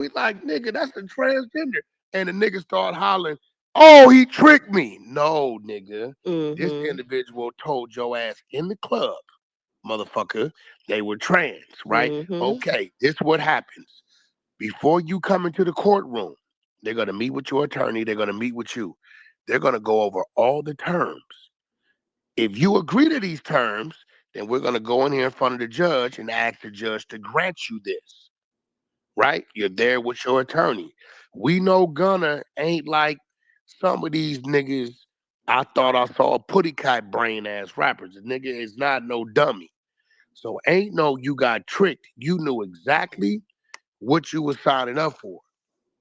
We like, nigga, that's a transgender. And the nigga start hollering, oh, he tricked me. No, nigga. This Mm-hmm. individual told your ass in the club, motherfucker, they were trans, right? Mm-hmm. Okay, this what happens. Before you come into the courtroom, they're gonna meet with your attorney, they're gonna meet with you. They're gonna go over all the terms. If you agree to these terms, then we're gonna go in here in front of the judge and ask the judge to grant you this, right? You're there with your attorney. We know Gunner ain't like some of these niggas. I thought I saw a putty cat brain ass rappers. The nigga is not no dummy. So ain't no you got tricked. You knew exactly what you was signing up for.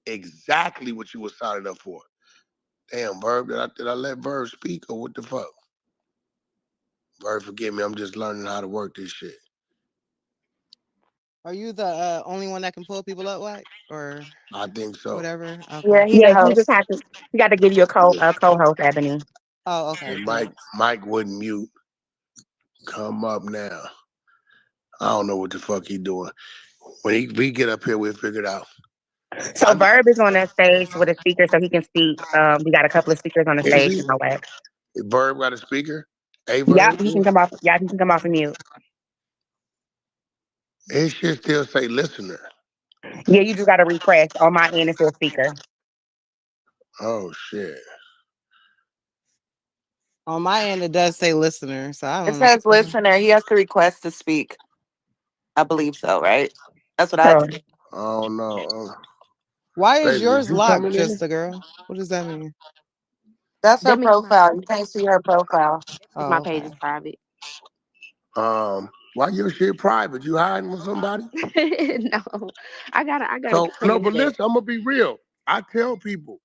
Exactly what you was signing up for. Damn, Verb, did I let Verb speak or what the fuck? Verb, forgive me. I'm just learning how to work this shit. Are you the only one that can pull people up, like, or I think so. whatever? Yeah, Okay. he the Yeah, you just host. have to. You got to give you a co-host, Ebony. Oh, okay. And Cool. Mike wouldn't mute. Come up now. I don't know what the fuck he doing. When we get up here, we'll figure it out. So I Verb is on that stage with a speaker, so he can speak. We got a couple of speakers on the is stage. he? You know what? Verb got a speaker. A Yep, Verb. he can come off. Yeah, he can come off of mute. His shit still say listener. Yeah, you just got to refresh. On my end, it's a speaker. Oh shit. On my end, it does say listener, so I It don't know. says listener. He has to request to speak. I believe so, right? That's what I So did. I don't know. Why is Baby, was yours you locked, coming in? just a girl? What does that mean? That's her that means profile. You can't see her profile. my Oh, page is okay. private. Why your shit private? You hiding with somebody? No, I gotta So no, change but that. listen, I'm gonna be real. I tell people,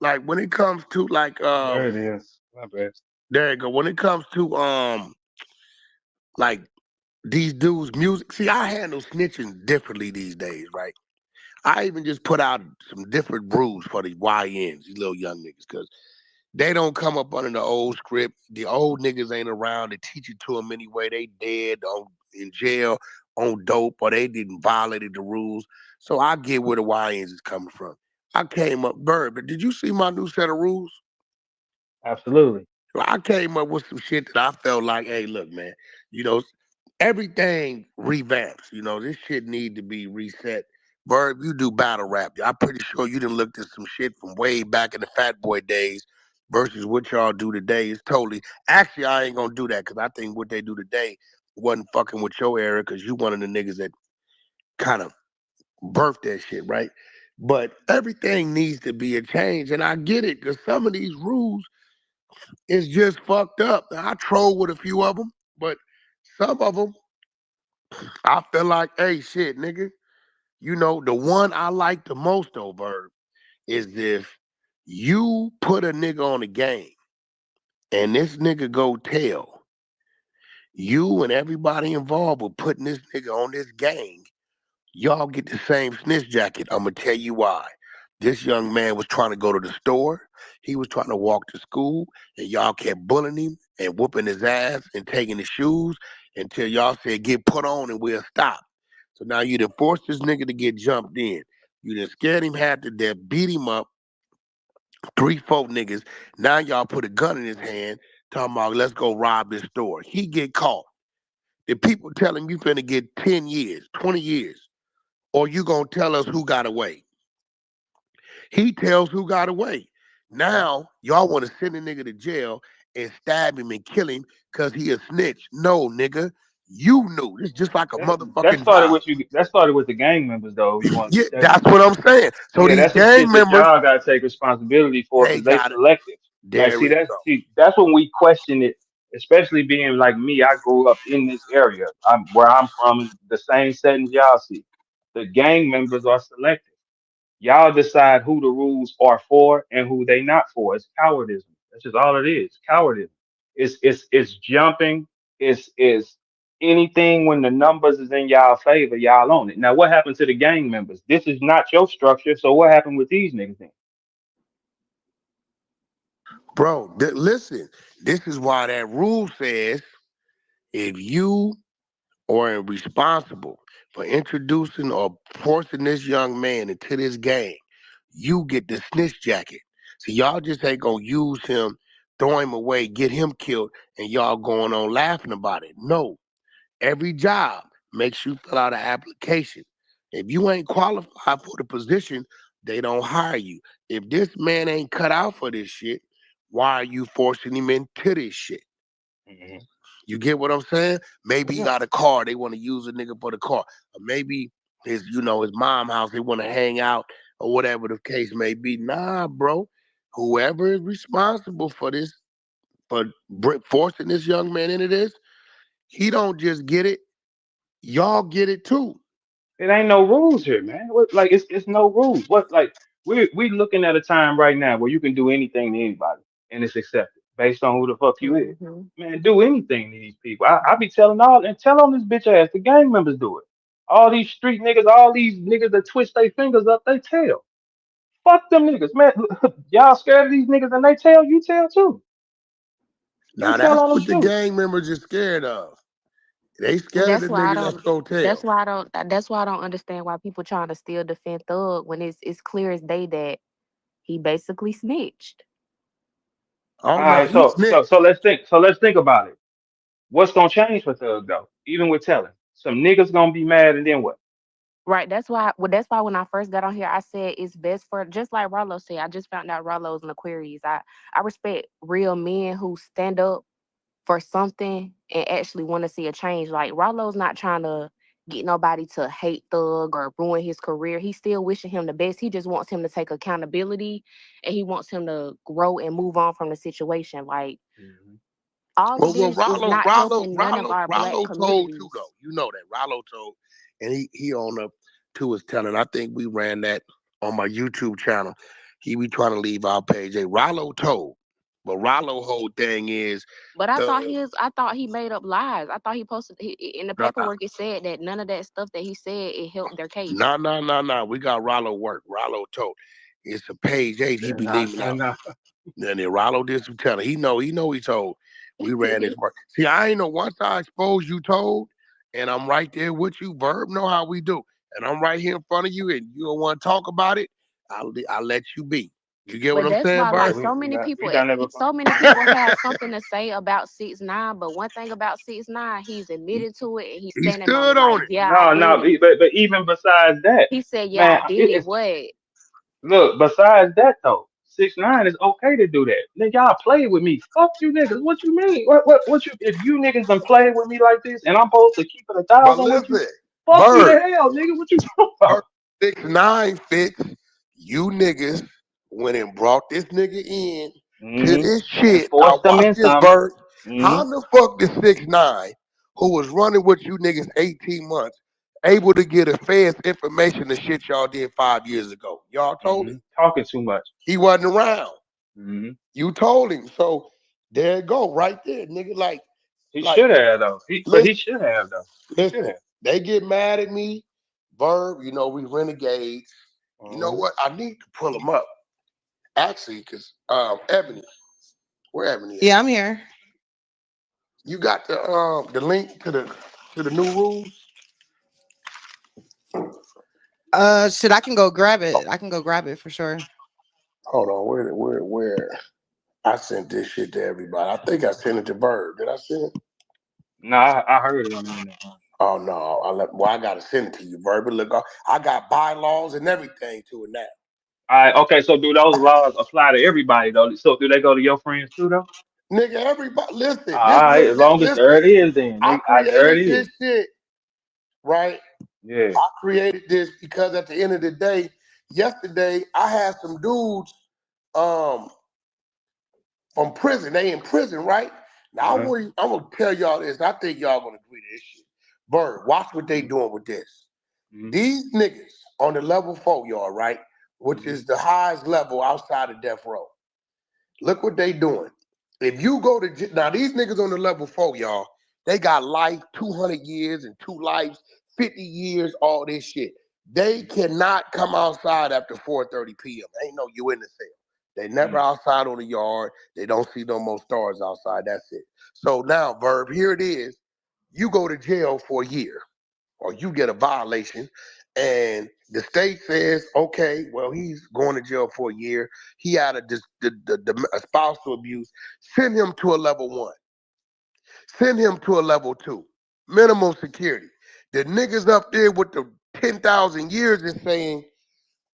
like when it comes to like There it is. My bad. there you go. When it comes to like these dudes' music, see, I handle snitching differently these days, right? I even just put out some different rules for the YNs, these little young niggas, because they don't come up under the old script. The old niggas ain't around to teach it to them anyway. They dead on in jail on dope or they didn't violated the rules. So I get where the YNs is coming from. I came up, Bird, but did you see my new set of rules? Absolutely. So I came up with some shit that I felt like, hey, look, man, you know, everything revamps. You know, this shit need to be reset. Verb, you do battle rap. I'm pretty sure you done looked at some shit from way back in the Fat Boy days versus what y'all do today. Is totally. Actually, I ain't gonna do that because I think what they do today wasn't fucking with your era because you one of the niggas that kind of birthed that shit, right? But everything needs to be a change, and I get it because some of these rules is just fucked up. I troll with a few of them, but some of them I feel like, hey, shit, nigga. You know, the one I like the most though, Verb, is if you put a nigga on a game and this nigga go tell you and everybody involved with putting this nigga on this gang, y'all get the same snitch jacket. I'm gonna tell you why. This young man was trying to go to the store. He was trying to walk to school, and y'all kept bullying him and whooping his ass and taking his shoes until y'all said, "Get put on and we'll stop." So now you done forced this nigga to get jumped in. You done scared him half to death, beat him up, three, four niggas. Now y'all put a gun in his hand, talking about let's go rob this store. He get caught. The people tell him you finna get 10 years, 20 years, or you gonna tell us who got away. He tells who got away. Now y'all want to send a nigga to jail and stab him and kill him because he a snitch. No, nigga, you knew. It's just like a That motherfucking started job. with you. That started with the gang members, though. If you want to Yeah, get that that's in. what I'm saying. So Yeah, these that's some gang shit that members, y'all gotta take responsibility for they because they got it. selective. Like, There we go. see, that's when we question it. Especially being like me, I grew up in this area. I'm where I'm from, the same settings y'all see. The gang members are selective. Y'all decide who the rules are for and who they not for. It's cowardice. That's just all it is. Cowardice. It's jumping. It's anything when the numbers is in y'all favor, y'all own it. Now what happened to the gang members? This is not your structure, so what happened with these niggas then? Bro, listen, this is why that rule says if you are responsible for introducing or forcing this young man into this game, you get the snitch jacket. So y'all just ain't gonna use him, throw him away, get him killed, and y'all going on laughing about it. No, every job makes you fill out an application. If you ain't qualified for the position, they don't hire you. If this man ain't cut out for this shit, why are you forcing him into this shit? Hmm. You get what I'm saying? Maybe he Yeah. got a car, they want to use a nigga for the car. Or maybe his mom house, they want to hang out or whatever the case may be. Nah, bro. Whoever is responsible for this, for forcing this young man into this, he don't just get it. Y'all get it too. It ain't no rules here, man. What, like it's no rules. What like we looking at a time right now where you can do anything to anybody and it's accepted based on who the fuck you is. Hmm. Man, do anything to these people. I be telling all and tell on this bitch ass. The gang members do it. All these street niggas, all these niggas that twist their fingers up, they tell. Fuck them niggas, man. Y'all scared of these niggas and they tell, you tell too. You Now tell that's on them what the too. gang members are scared of. They scared That's of the why I nigga that's don't. gonna tell. That's why I don't. That's why I don't understand why people trying to still defend Thug when it's clear as day that he basically snitched. Oh All no, right, he snitched. so let's think. So let's think about it. What's gonna change for Thug though? Even with telling, some niggas gonna be mad, and then what? Right. That's why. Well, that's why when I first got on here, I said it's best for just like Rollo said. I just found out Rollo's an Aquarius. I respect real men who stand up for something and actually want to see a change. Like Rollo's not trying to get nobody to hate Thug or ruin his career. He's still wishing him the best. He just wants him to take accountability and he wants him to grow and move on from the situation. Like Mhm. all of Well, this is not helping none of our black Rollo told too communities. though. You know that Rollo told, and he owned up to his telling. I think we ran that on my YouTube channel. He be trying to leave our page. Hey, Rollo told, but Rollo whole thing is But I thought the his, I thought he made up lies. I thought he posted in the nah paperwork. It said that none of that stuff that he said it helped their case. nah. We got Rollo work. Rollo told. It's a page 8. He be Nah, leaving out. nah. And then Rollo did some telling. He told. We ran his work. See, I ain't know once I expose you told, and I'm right there with you. Verb know how we do. And I'm right here in front of you, and you don't want to talk about it, I'll let you be. You get what But I'm that's saying, why, Yeah, like, Verb? so many we people, done that before. so many people have something to say about 6ix9ine. But one thing about 6ix9ine, he's he, admitted to it and he's he standing on it. stood Like, on it. yeah, I No, did no, it. but even besides that, He said, yeah, I man, did it. What? look. Besides that though, 6ix9ine is okay to do that. Nigga, y'all play with me. Fuck you niggas. What you mean? What you? If you niggas done played with me like this, and I'm supposed to keep it a But thousand with you, listen, fuck you to Verb, hell, nigga. What you talking about? Verb 6ix9ine fits you niggas went and brought this nigga in to Mm-hmm. this And shit. Now forced them watch in this, something. Verb. How Mm-hmm. the fuck did 6ix9ine, who was running with you niggas 18 months, able to get a fast information to shit y'all did 5 years ago? Y'all told him. Mm-hmm. Talking too much. He wasn't around. Mm-hmm. You told him. So there it go, right there, nigga. He Like, should have though. But he listen, should have though. He should listen. have. They get mad at me, Verb. You know we renegades. You know Mm-hmm. what? I need to pull them up actually, because Ebony, where Ebony at? Yeah, I'm here. You got the link to the new rules? Shit, I can go grab it. I can go grab it for sure. Hold on, where? I sent this shit to everybody. I think I sent it to Bird. Did I send it? No, I heard it on the internet. Oh no, I gotta send it to you, Bird. But look, I got bylaws and everything to it now. All right, okay, so do those laws apply to everybody though? So do they go to your friends too though? Nigga, everybody, listen. All This right, what as long as there it listen. is, then I there created it is. this shit, right? Yeah. I created this because at the end of the day, yesterday I had some dudes um from prison. They in prison, right? Now Uh-huh. I'm gonna tell y'all this. I think y'all gonna agree to this shit. Bird, watch what they doing with this. Mm-hmm. These niggas on the level 4, y'all, right? Which Mm-hmm. is the highest level outside of death row. Look what they doing. If you go to now, these niggas on the level 4, y'all, they got life, 200 years and 2 lives, 50 years, all this shit. They cannot come outside after 4:30 p.m. Ain't no you in the cell. They never Mm-hmm. outside on the yard. They don't see no more stars outside. That's it. So now, Verb, here it is. You go to jail for a year, or you get a violation, and the state says, okay, well, he's going to jail for a year. He had a spousal abuse. Send him to a level 1. Send him to a level 2. Minimum security. The niggas up there with the 10,000 years is saying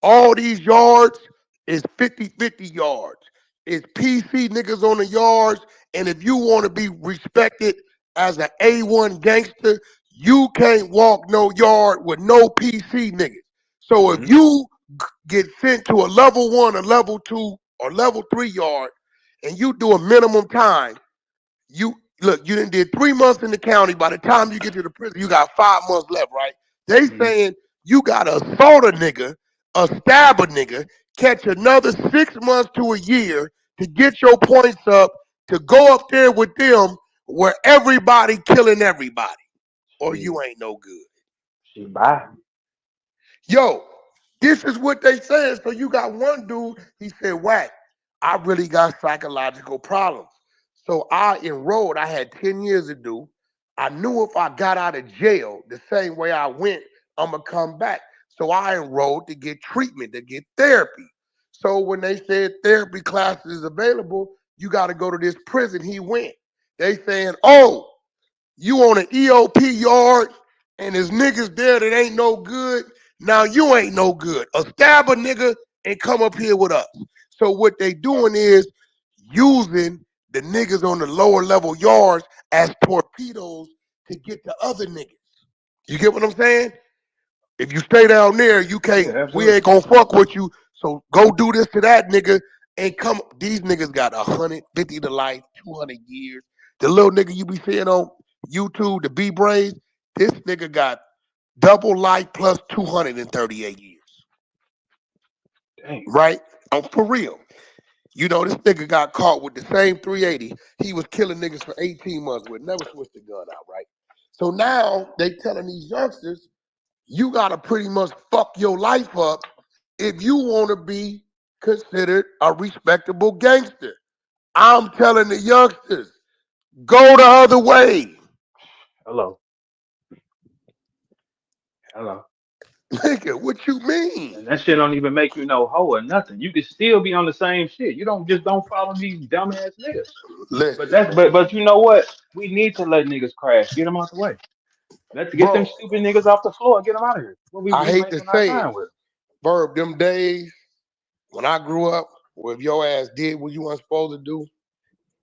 all these yards is 50-50 yards. It's PC niggas on the yards. And if you want to be respected as an A1 gangster, you can't walk no yard with no PC niggas. So if Mm-hmm. you get sent to a level 1, a level 2, or level 3 yard, and you do a minimum time, you look, you done did 3 months in the county. By the time you get to the prison, you got 5 months left, right? They Mm-hmm. saying you gotta assault a nigga, a stab a nigga, catch another 6 months to a year to get your points up to go up there with them where everybody killing everybody, or Shit. you ain't no good. Shit. Bye. Yo, this is what they said. So you got one dude, he said, WACK, I really got psychological problems. So I enrolled, I had 10 years to do. I knew if I got out of jail the same way I went, I'm going to come back. So I enrolled to get treatment, to get therapy. So when they said therapy classes is available, you got to go to this prison. He went. They saying, oh, you on an EOP yard and there's niggas there that ain't no good. Now you ain't no good. A stab a nigga and come up here with us. So what they doing is using the niggas on the lower level yards as torpedoes to get the other niggas. You get what I'm saying? If you stay down there, you can't. Yeah, We absolutely. ain't gonna fuck with you. So go do this to that nigga and come. These niggas got 150 to life, 200 years. The little nigga you be seeing on YouTube, the B brains, this nigga got double life plus 238 years. Damn. Right? For real. You know, this nigga got caught with the same 380 he was killing niggas for 18 months with. Never switched the gun out, right? So now they telling these youngsters, you gotta pretty much fuck your life up if you want to be considered a respectable gangster. I'm telling the youngsters, go the other way. Hello. Hello. Nigga, what you mean? And that shit don't even make you no hoe or nothing. You can still be on the same shit. You don't just don't follow these dumbass niggas. But Listen, that's man. but you know what? We need to let niggas crash. Get them out the way. Let's get them Bro, stupid niggas off the floor and get them out of here. What I we hate to wasting our say it, time with? Verb, them days when I grew up, where if your ass did what you weren't supposed to do,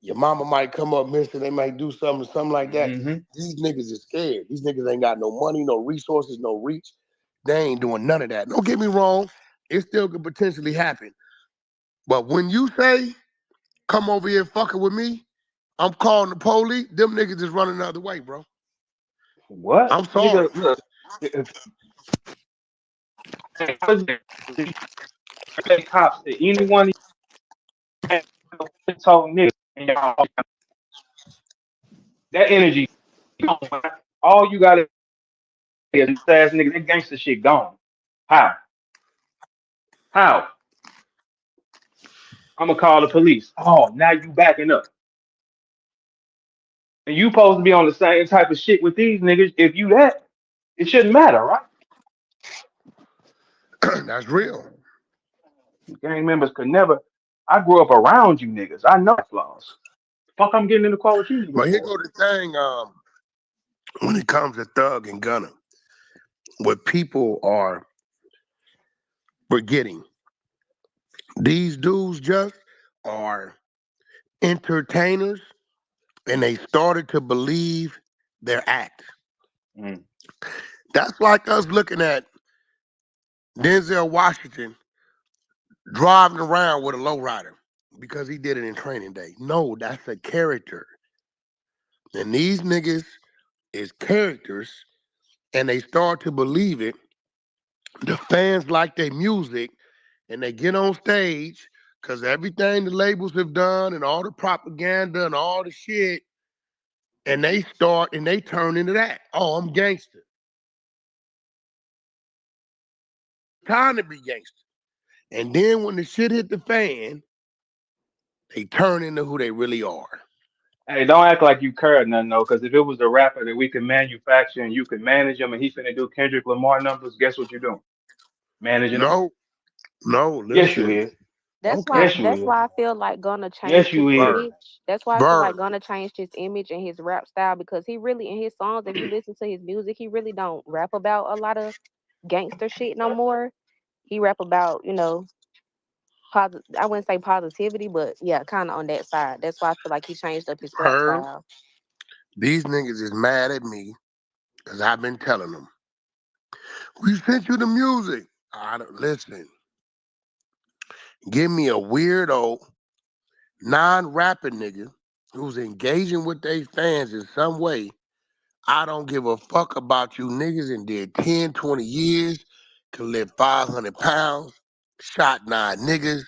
your mama might come up missing, they might do something like that. Mm-hmm. These niggas is scared. These niggas ain't got no money, no resources, no reach. They ain't doing none of that. Don't get me wrong, it still could potentially happen. But when you say, come over here fucking with me, I'm calling the police, them niggas is running the other way, bro. What? I'm sorry. Nigga, look. If hey, cops to anyone told niggas and y'all, that energy gone. All you gotta is ass nigga, that gangster shit gone. How? How? I'm gonna call the police. Oh, now you backing up. And you supposed to be on the same type of shit with these niggas. If you that, it shouldn't matter, right? That's real. Gang members could never. I grew up around you niggas. I know flaws. Fuck, I'm getting in the car with you niggas But here for. go the thing, when it comes to Thug and Gunner, what people are forgetting, these dudes just are entertainers and they started to believe their act. Mm. That's like us looking at Denzel Washington driving around with a lowrider because he did it in training day. No, that's a character. And these niggas is characters and they start to believe it. The fans like their music and they get on stage because everything the labels have done and all the propaganda and all the shit, and they start and they turn into that. Oh, I'm gangster. Time to be gangster. And then when the shit hit the fan, they turn into who they really are. Hey, don't act like you cared nothing though, because if it was a rapper that we could manufacture and you could manage him and he finna do Kendrick Lamar numbers, guess what you're doing? Managing him? No, no, Yes, you listen. is. That's why Yes, Okay. you that's is. why I feel like gonna change Yes, his you is. Verb. image. That's why I feel like Verb. gonna change his image and his rap style because he really in his songs, if you listen to his music, he really don't rap about a lot of gangster shit no more. He rap about, I wouldn't say positivity, but yeah, kind of on that side. That's why I feel like he changed up his rap Verb. style. These niggas is mad at me because I've been telling them, we sent you the music. I don't listen. Give me a weirdo, non-rapping nigga who's engaging with their fans in some way. I don't give a fuck about you niggas and did 10, 20 years, can lift 500 pounds, shot 9 niggas.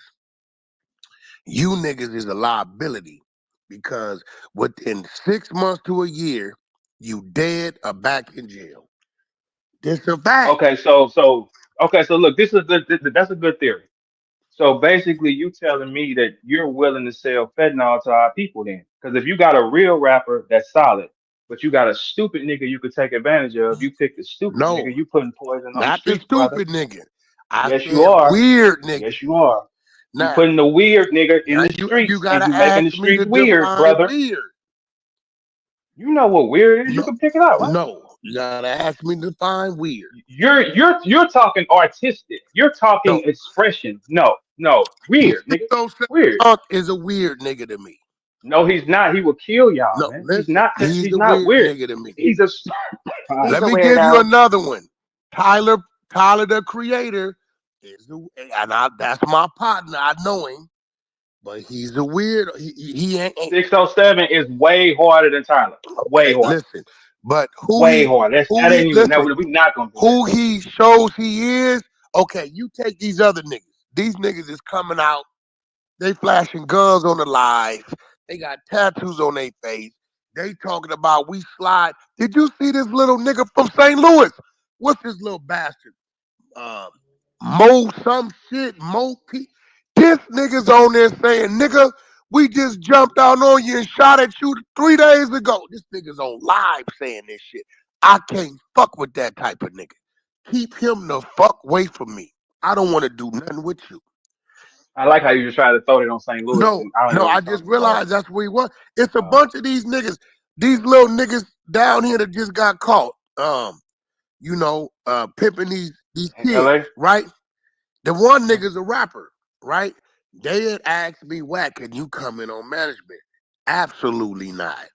You niggas is a liability because within 6 months to a year, you dead or back in jail. This a fact. Okay, okay, so look, this is that's a good theory. So basically, you telling me that you're willing to sell fentanyl to our people then? Because if you got a real rapper that's solid, but you got a stupid nigga you could take advantage of, you pick the stupid nigga. No, You putting poison on the not the streets, brother. stupid nigga. I Yes, you said are. weird nigga. Yes, you are. You Now, putting the weird nigga in now the you streets, and gotta you making the ask me streets to weird, define brother. weird. You know what weird is. You No, can pick it out, right? no, you gotta ask me to define weird. You're talking artistic. You're talking No, expression. No, no, weird, nigga. 607 Weird. Unk is a weird nigga to me. No, he's not. He will kill y'all, No, man. He's listen, not. he's He's a not weird weird. nigga to me. He's a. All right. He's Let a me give you weirdo. another one. Tyler, Tyler the Creator is the, and that's my partner. I know him, but he's a weird. He ain't 607 is way harder than Tyler. Way okay. harder. Listen, but Way harder. That ain't even. That listen, we not gonna do that. who he shows he is. Okay, you take these other niggas. These niggas is coming out. They flashing guns on the live. They got tattoos on their face. They talking about we slide. Did you see this little nigga from St. Louis? What's this little bastard? Um, Mo some shit, Mo P. This nigga's on there saying, nigga, we just jumped out on you and shot at you 3 days ago. This nigga's on live saying this shit. I can't fuck with that type of nigga. Keep him the fuck away from me. I don't want to do nothing with you. I like how you just try to throw it on St. Louis, No, and I don't even no, know what I you're just talking about. realized that's where he was. It's a Uh, bunch of these niggas, these little niggas down here that just got caught. Pimping these in kids, L.A. right? The one Mhm. nigga's a rapper, right? They had asked me, "Whack, can you come in on management?" Absolutely not.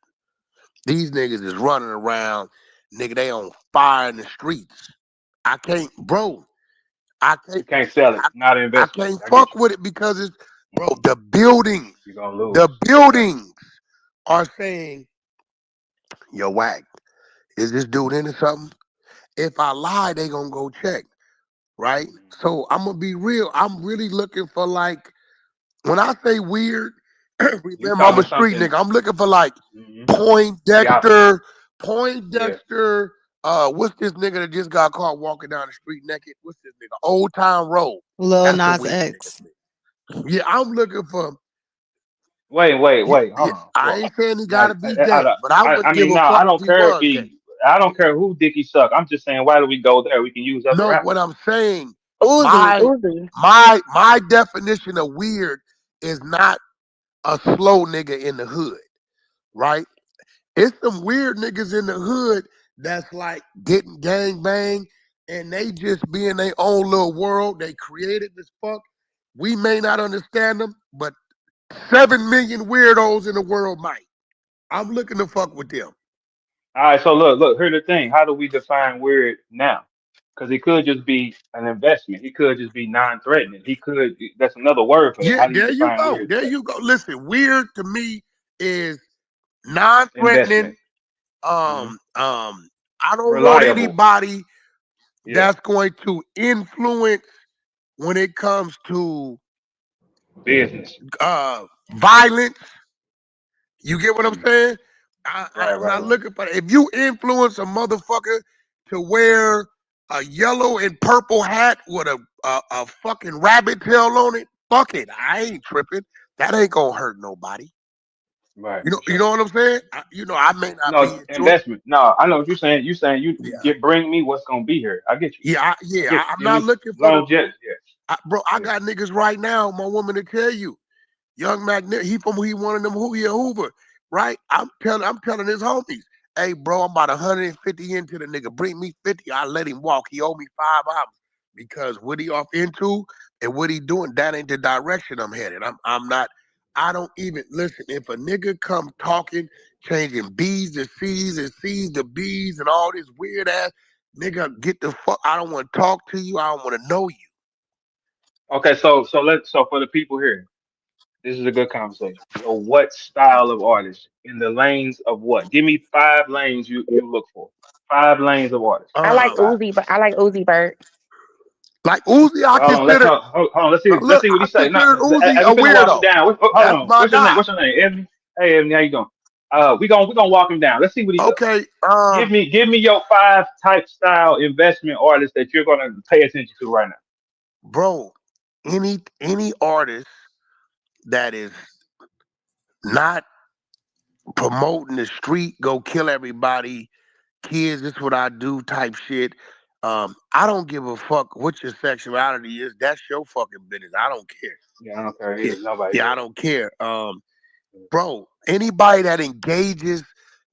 These niggas is running around, nigga. They on fire in the streets. I can't, bro. I You can't. can't sell it. I, Not an I investment. can't I get fuck you. with it because it's, bro. You're gonna The lose. Yeah. buildings are saying, "Yo, Whack, is this dude into something?" If I lie, they gonna go check, right? Mhm. So I'm gonna be real. I'm really looking for like when I say weird, You remember I'm a talking street something? nigga. I'm looking for like Hmm. The opposite. Poindexter, Yeah. Poindexter. What's this nigga that just got caught walking down the street naked? What's this nigga? Old Town Road. Lil That's a Nas weird nigga X. to me. Yeah, I'm looking for. Yeah, Wait. Hold yeah, on. I Well, ain't saying he now gotta be gay, but I I wouldn't give mean, a no, I fuck if don't he care if was gay. he. I don't care who Dicky suck. I'm just saying, why do we go there? We can use other No, what rappers. I'm saying, Uzi, my Uzi. my definition of weird is not a slow nigga in the hood, right? It's some weird niggas in the hood that's like getting gang bang and they just be in their own little world. They created this fuck. We may not understand them, but 7 million weirdos in the world might. I'm looking to fuck with them. All right. So look. Here's the thing. How do we define weird now? Because it could just be an investment. He could just be non-threatening. He could. That's another word for that. Yeah, How do you there you define go. weird There today? you go. Listen, weird to me is non-threatening. Investment. Hmm. I don't want Reliable. anybody Yeah. that's going to influence when it comes to Business. violence. You get what I'm Mm. saying? Right. I'm Right. not Right. looking for that. If you influence a motherfucker to wear a yellow and purple hat with a fucking rabbit tail on it, fuck it. I ain't tripping. That ain't gonna hurt nobody. Right, You know, for you sure. know what I'm saying? I may not be No into it. investment. No, I know what you're saying. You saying you Yeah, get bring me what's gonna be here. I get you. I get you. I'm Give not me looking for the longevity. bro. I Yeah, got niggas right now. My woman to tell you. Young Magnet, he one of them Hoover, right? I'm telling his homies, hey bro, I'm about 150 into the nigga. Bring me 50. I let him walk. He owe me $5 because what he off into and what he doing, that ain't the direction I'm headed. I'm not. I don't even listen. If a nigga come talking, changing B's to C's and C's to B's and all this weird ass, nigga, get the fuck. I don't want to talk to you. I don't want to know you. okay, so for the people here, this is a good conversation. So what style of artist in the lanes of what? Give me 5 lanes you look for. 5 lanes of artists. I like Um, Five. Uzi, but I like Uzi Bird. like Uzi, I Well, hold on. Let's consider. hold on. Let's Look, see what I he say. Not, considered Uzi we a finna walk him weirdo. down. Hold That's on. my What's your name? guy. What's your name? Ebony. Hey, Ebony, how you doing? We gonna walk him down. Let's see what he does. Okay, Give me your 5 type style investment artists that you're gonna pay attention to right now. bro, any artist that is not promoting the street, go kill everybody, kids, this what I do type shit. I don't give a fuck what your sexuality is. That's your fucking business. I don't care. Yeah, I don't care Yeah, either. Nobody yeah, I cares. don't care. Bro, anybody that engages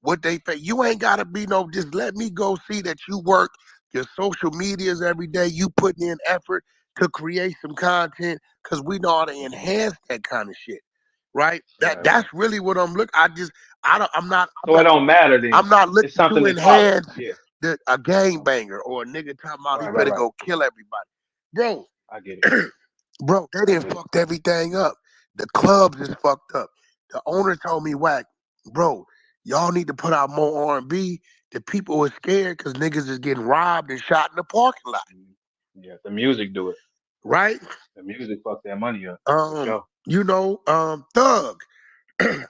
what they pay, you ain't gotta be no. Just let me go see that you work your social medias every day. You putting in effort to create some content because we know how to enhance that kind of shit, right? Right, right. That's really what I'm looking. I don't. I'm So it not. don't matter then. I'm not It's looking to something that's solid. enhance Yeah. a gang banger or a nigga talking about he Right, right, better right. go kill everybody, bro. I get it. Bro, they I didn't get it. fucked everything up. The clubs is fucked up. The owner told me, whack, bro, y'all need to put out more R&B. The people were scared because niggas is getting robbed and shot in the parking lot, Mhm. Yeah, the music do it. right? The music fuck that money up for Um, sure. Thug.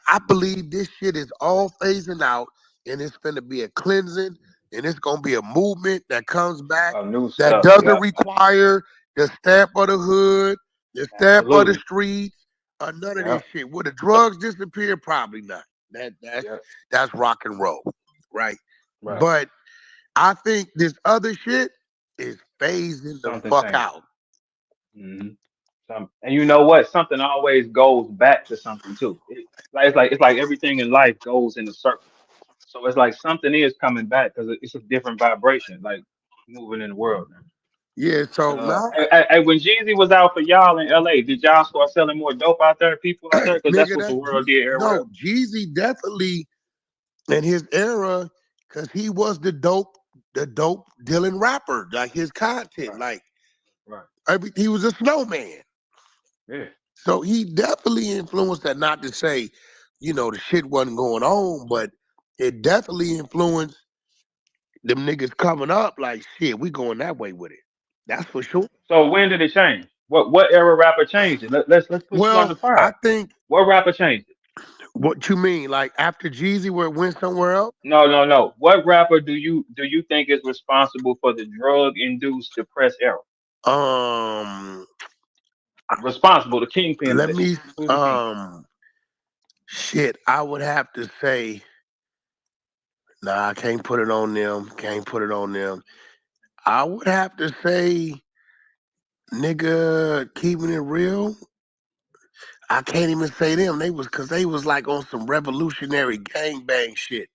I believe this shit is all phasing out and it's gonna be a cleansing and it's gonna be a movement that comes back New that stuff. doesn't Yep. require the stamp of the hood, the stamp of the Absolutely. streets, or none of this Yep. shit. Will the drugs disappear? Probably not. Yep. That's rock and roll, right? Right. But I think this other shit is phasing the Something fuck changing. out. Hmm. And you know what? Something always goes back to something too. It's like everything in life goes in a circle. So it's like something is coming back because it's a different vibration, like moving in the world now. Yeah, But so now, when Jeezy was out for y'all in LA, did y'all start selling more dope out there, people out there? Because that's nigga, what the world did everywhere no, else. Jeezy definitely in his era, because he was the dope dealing rapper, like his content, Right. like Right. he was a snowman. Yeah. So he definitely influenced that. Not to say, the shit wasn't going on, but it definitely influenced them niggas coming up. Like shit, we going that way with it. That's for sure. So when did it change? What era rapper changed it? Let's put you on the Well, I fire. think What rapper changed it? what you mean, like after Jeezy, where it went somewhere else. No, no, no. What rapper do you think is responsible for the drug induced depressed era? Um, Responsible, the kingpin of let that me shit. Who's the king? shit. I would have to say, nah, I can't put it on them. Can't put it on them. I would have to say, nigga, keeping it real. I can't even say them. They was like on some revolutionary gangbang shit.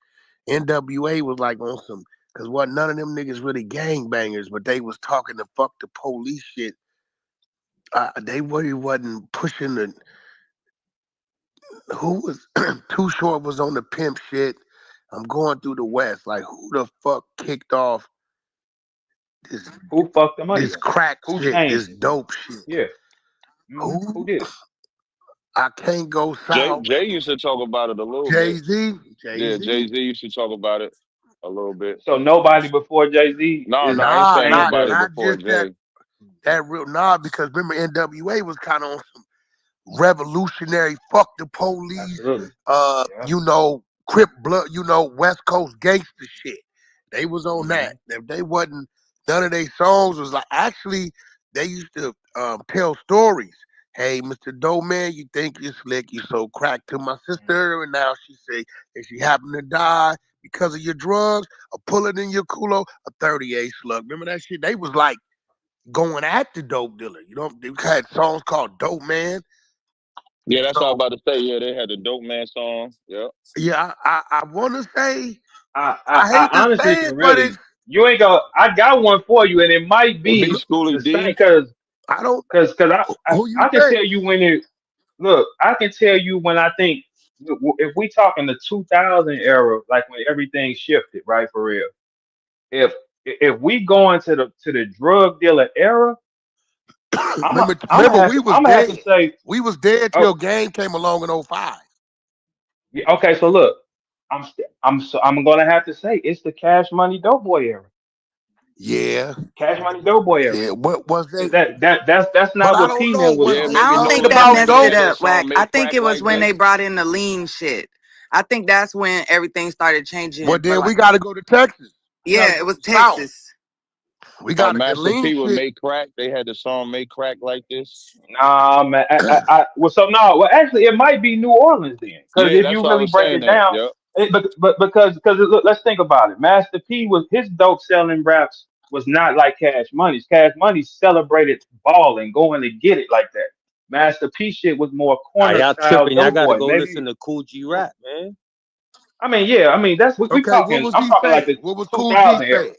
NWA was like on some because what none of them niggas really gangbangers, but they was talking the fuck the police shit. They really wasn't pushing the who was Too Short was on the pimp shit. I'm going through the West. Like who the fuck kicked off this Who fucked the money this up? crack Who shit, changed this it? dope shit? Yeah. Who Who? did it? I can't go Jay south. Jay used to talk about it a little Jay bit. Z. Jay Yeah, Z. Jay Z used to talk about it a little bit. So notobody before Jay Z No, no, is I ain't Nah, saying changed not nobody the. not before just that Jay. real because remember NWA was kind of on some revolutionary fuck the police, Absolutely. Yeah. Crip blood, West Coast gangster shit. They was on that. Hmm. If they wasn't none of their songs was like actually they used to tell stories. Hey, Mr. Doe Man, you think you're slick? You sold crack to my sister, and now she say if she happened to die because of your drugs, a bullet in your culo, a 38 slug. Remember that shit? They was like going at the dope dealer. You know, they had songs called Dope Man. Yeah, that's all So about to say. Yeah, they had the Dope Man song. Yep. yeah, I want to say I I hate to honestly say can it, but really, it's you ain't gonna. I got one for you, and it might It be be Schoolie the same D. because I don't. Who you I can think? tell you when it. Look, I can tell you when I think if we talking the 2000 era, like when everything shifted, right, for real. If if we go into the drug dealer era, Remember, we was I'm gonna have to dead. say, We was dead oh, till Game came along in '05. yeah, okay, so look, I'm gonna have to say it's the Cash Money Doughboy era, Yeah, Cash Money Doughboy era. yeah. What was they? Is that's But not I what don't P know. Man was Was Yeah, on. they I maybe don't One thing think Lil that about Wayne. messed They it dope, had that up, song Wack. I "Made think Crack it was Like when they This." brought in the lean shit. I think that's when everything started Well, changing for then we like, got to go to Texas. We got to yeah, it go was to South. Texas. We got to get Master lean P would shit. make crack. They had the song "Made Crack Like This." nah, man. Well, so no, well, actually, it might be New Orleans then, because Yeah, if that's you what I really was break saying. it That. down, Yep. but because look, let's think about it. Master P was his dope selling raps was not like Cash Money's. Cash Money celebrated ball and going to get it like that. Master P shit was more Nah, corner y'all style tripping. Y'all dope gotta boy. go Maybe. listen to Cool G rap, man. I mean, yeah. I mean, that's what we Okay, what talking. was I'm he talking like saying? the What was Cool G 2000 era. saying?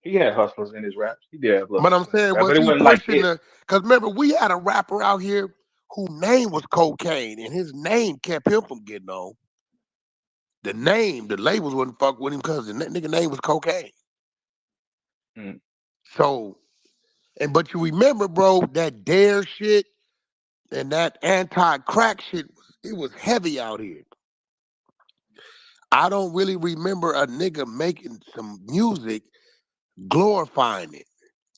He had hustlers in his raps. He did have little But I'm hustlers in his saying, rap, was but it he wasn't like pushing it. the? Because remember, we had a rapper out here whose name was Cocaine, and his name kept him from getting on. The name, the labels wouldn't fuck with him because the nigga name was Cocaine. Mm. So, and but you remember, bro, that dare shit and that anti-crack shit, it was heavy out here. I don't really remember a nigga making some music glorifying it.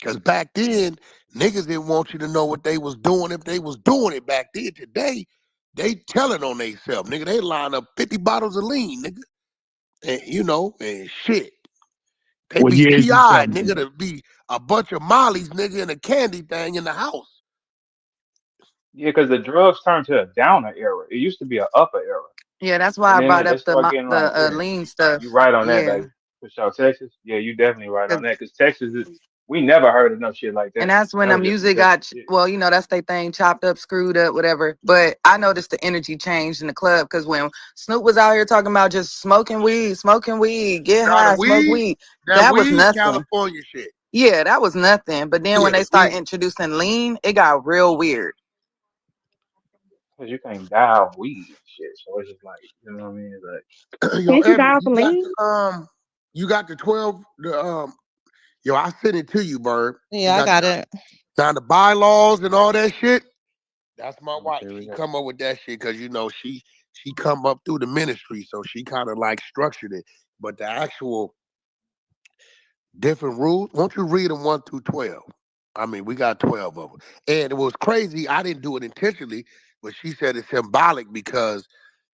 Cause back then, niggas didn't want you to know what they was doing if they was doing it back then. Today, they telling on themselves, nigga. They line up 50 bottles of lean, nigga. And you know, and shit. They What be year is you T.I., talking nigga, about? to be a bunch of mollies, nigga, and a candy thing in the house. Yeah, because the drugs turned to a downer era. It used to be an upper era, Yeah, that's why and I then brought they up start getting like, the yeah, lean stuff. you right on that, Yeah, baby. For sure, Texas. Yeah, you definitely right on 'cause- that. Because Texas is, we never heard of no shit like and that. that's when That the was just some music different got shit. well, you know, that's their thing, chopped up, screwed up, whatever. But I noticed the energy changed in the club because when Snoop was out here talking about just smoking weed, get Now the high, smoke weed, weed, that that was weed, nothing. California shit. Yeah, that was nothing. But then Yeah, when the they start weed. introducing lean, it got real weird. Because you can't die off weed and shit. So it's just like, you know what I mean? Like, Yo, Can't you Ebony, dial for lean? you got the 12, yo, I sent it to you, Bird. You Yeah, I got got it. down the bylaws and all that shit. That's my let me see wife. what we She got. come up with that shit because you know she come up through the ministry, so she kind of like structured it. But the actual different rules, won't you read them 1 through 12? I mean, we got 12 of them, and it was crazy. I didn't do it intentionally, but she said it's symbolic because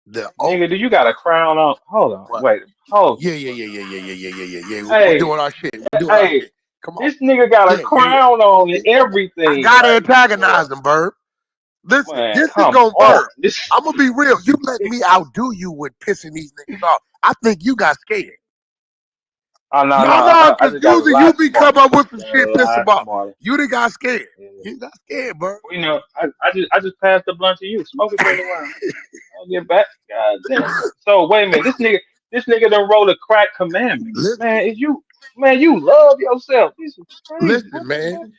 the oath. Nigga, do you got a crown on? Hold on. What? Wait. Hold. Yeah, yeah, yeah, yeah, yeah, yeah, yeah, yeah, yeah, yeah. We Hey, doing our shit. We doing our hey, shit. Come on. this nigga got a Yeah, yeah, yeah. crown on and Yeah. I everything. gotta Like, antagonize them, Bird. Listen, man, this is come gonna on. Bird. This. I'm gonna be real. You let me outdo you with pissing these niggas off. I think you got scared. Oh no, no. No, no, I because just got a usually you lot be smarter. come up with some Got a shit, piss them lot off. smarter. You done got scared. Yeah. You got scared, Bird. Well, I just passed the blunt to you. Smoke it for a little while. I'll get back. God damn. So wait a minute. This nigga done wrote a crack commandment. Listen, Man, is you man, you love yourself. This is crazy. What listen, the man. fuck?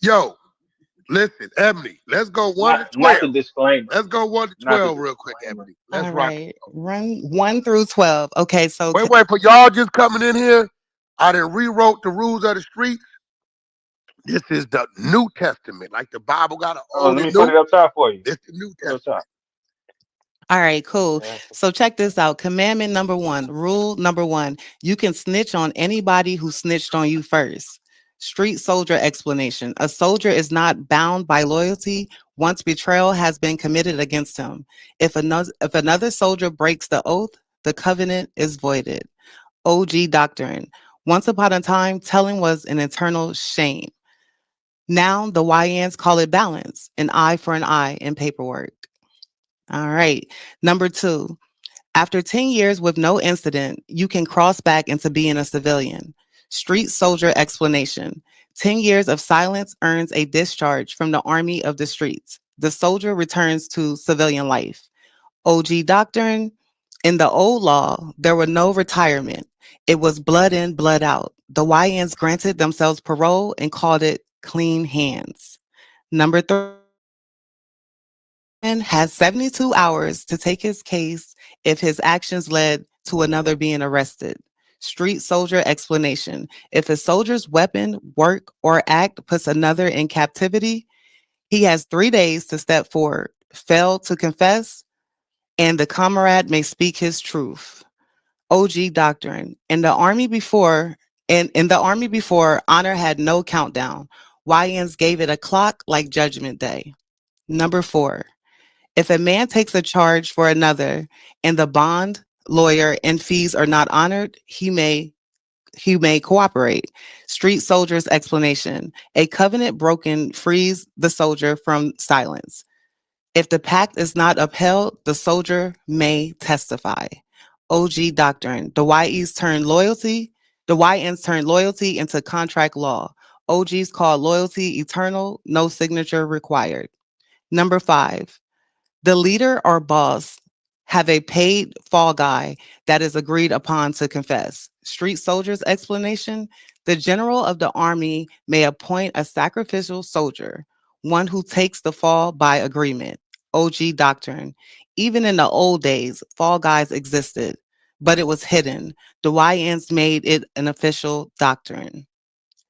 Yo, listen, Ebony. Let's go one to Not the 12. disclaimer. Let's go one to Not the 12 real quick, disclaimer. Ebony. Let's All rock and right. roll. Run 1 through 12. Okay, so Wait, for y'all just coming in here. I done rewrote the rules of the street. This is the New Testament. Like the Bible got an Oh, old let and me put new. it up top for you. This the New Put it up top. Testament. all right, cool. Yeah. So check this out. Commandment number one, rule number one, you can snitch on anybody who snitched on you first. Street soldier explanation. A soldier is not bound by loyalty once betrayal has been committed against him. If another soldier breaks the oath, the covenant is voided. OG doctrine. Once upon a time, telling was an eternal shame. Now the YNs call it balance, an eye for an eye in paperwork. All right. Number two, after 10 years with no incident, you can cross back into being a civilian. Street soldier explanation. 10 years of silence earns a discharge from the army of the streets. The soldier returns to civilian life. OG doctrine. In the old law, there were no retirement. It was blood in, blood out. The YNs granted themselves parole and called it clean hands. Number three, has 72 hours to take his case if his actions led to another being arrested. Street soldier explanation. If a soldier's weapon, work, or act puts another in captivity, he has 3 days to step forward, fail to confess, and the comrade may speak his truth. OG doctrine. In the army before, honor had no countdown. YNs gave it a clock like Judgment Day. Number four, if a man takes a charge for another and the bond, lawyer, and fees are not honored, he may cooperate. Street soldier's explanation. A covenant broken frees the soldier from silence. If the pact is not upheld, the soldier may testify. OG doctrine. The YNs turn loyalty into contract law. OGs call loyalty eternal, no signature required. Number five, the leader or boss have a paid fall guy that is agreed upon to confess. Street soldiers explanation, the general of the army may appoint a sacrificial soldier, one who takes the fall by agreement. OG doctrine. Even in the old days, fall guys existed, but it was hidden. The YNs made it an official doctrine.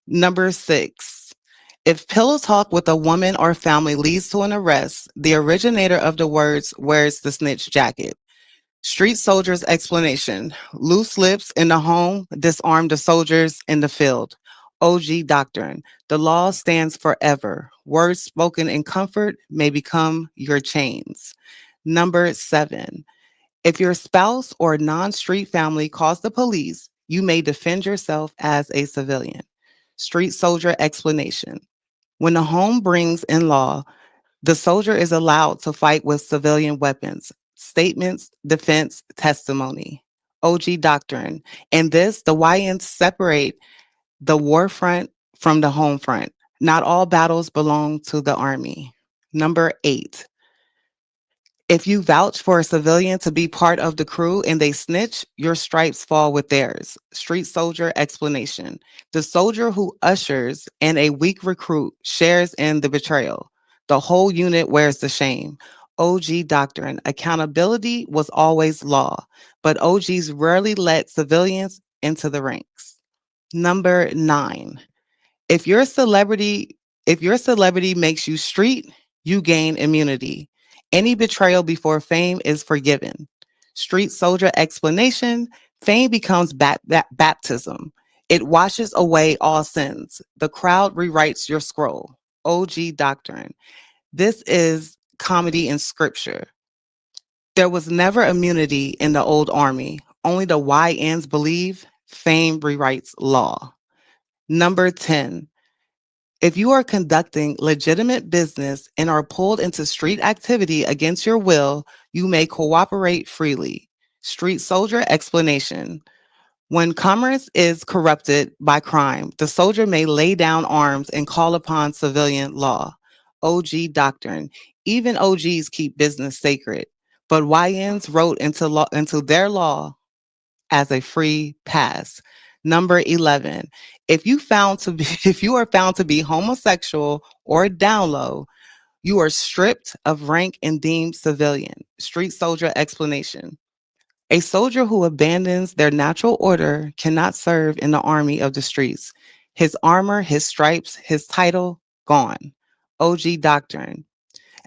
Number six, if pillow talk with a woman or family leads to an arrest, the originator of the words wears the snitch jacket. Street soldiers explanation. Loose lips in the home disarm the soldiers in the field. OG doctrine. The law stands forever. Words spoken in comfort may become your chains. Number seven, if your spouse or non-street family calls the police, you may defend yourself as a civilian. Street soldier explanation. When the home brings in law, the soldier is allowed to fight with civilian weapons, statements, defense, testimony. OG doctrine. In this, the YNs separate the war front from the home front. Not all battles belong to the army. Number eight, if you vouch for a civilian to be part of the crew and they snitch, your stripes fall with theirs. Street soldier explanation. The soldier who ushers and a weak recruit shares in the betrayal. The whole unit wears the shame. OG doctrine. Accountability was always law, but OGs rarely let civilians into the ranks. Number nine, if your celebrity if your celebrity makes you street, you gain immunity. Any betrayal before fame is forgiven. Street soldier explanation, fame becomes baptism. It washes away all sins. The crowd rewrites your scroll. OG doctrine. This is comedy in scripture. There was never immunity in the old army. Only the YNs believe fame rewrites law. Number 10, if you are conducting legitimate business and are pulled into street activity against your will, you may cooperate freely. Street soldier explanation. When commerce is corrupted by crime, the soldier may lay down arms and call upon civilian law. OG doctrine. Even OGs keep business sacred, but YNs wrote into their law as a free pass. Number 11, if you are found to be homosexual or down low, you are stripped of rank and deemed civilian. Street soldier explanation. A soldier who abandons their natural order cannot serve in the army of the streets. His armor, his stripes, his title, gone. OG doctrine.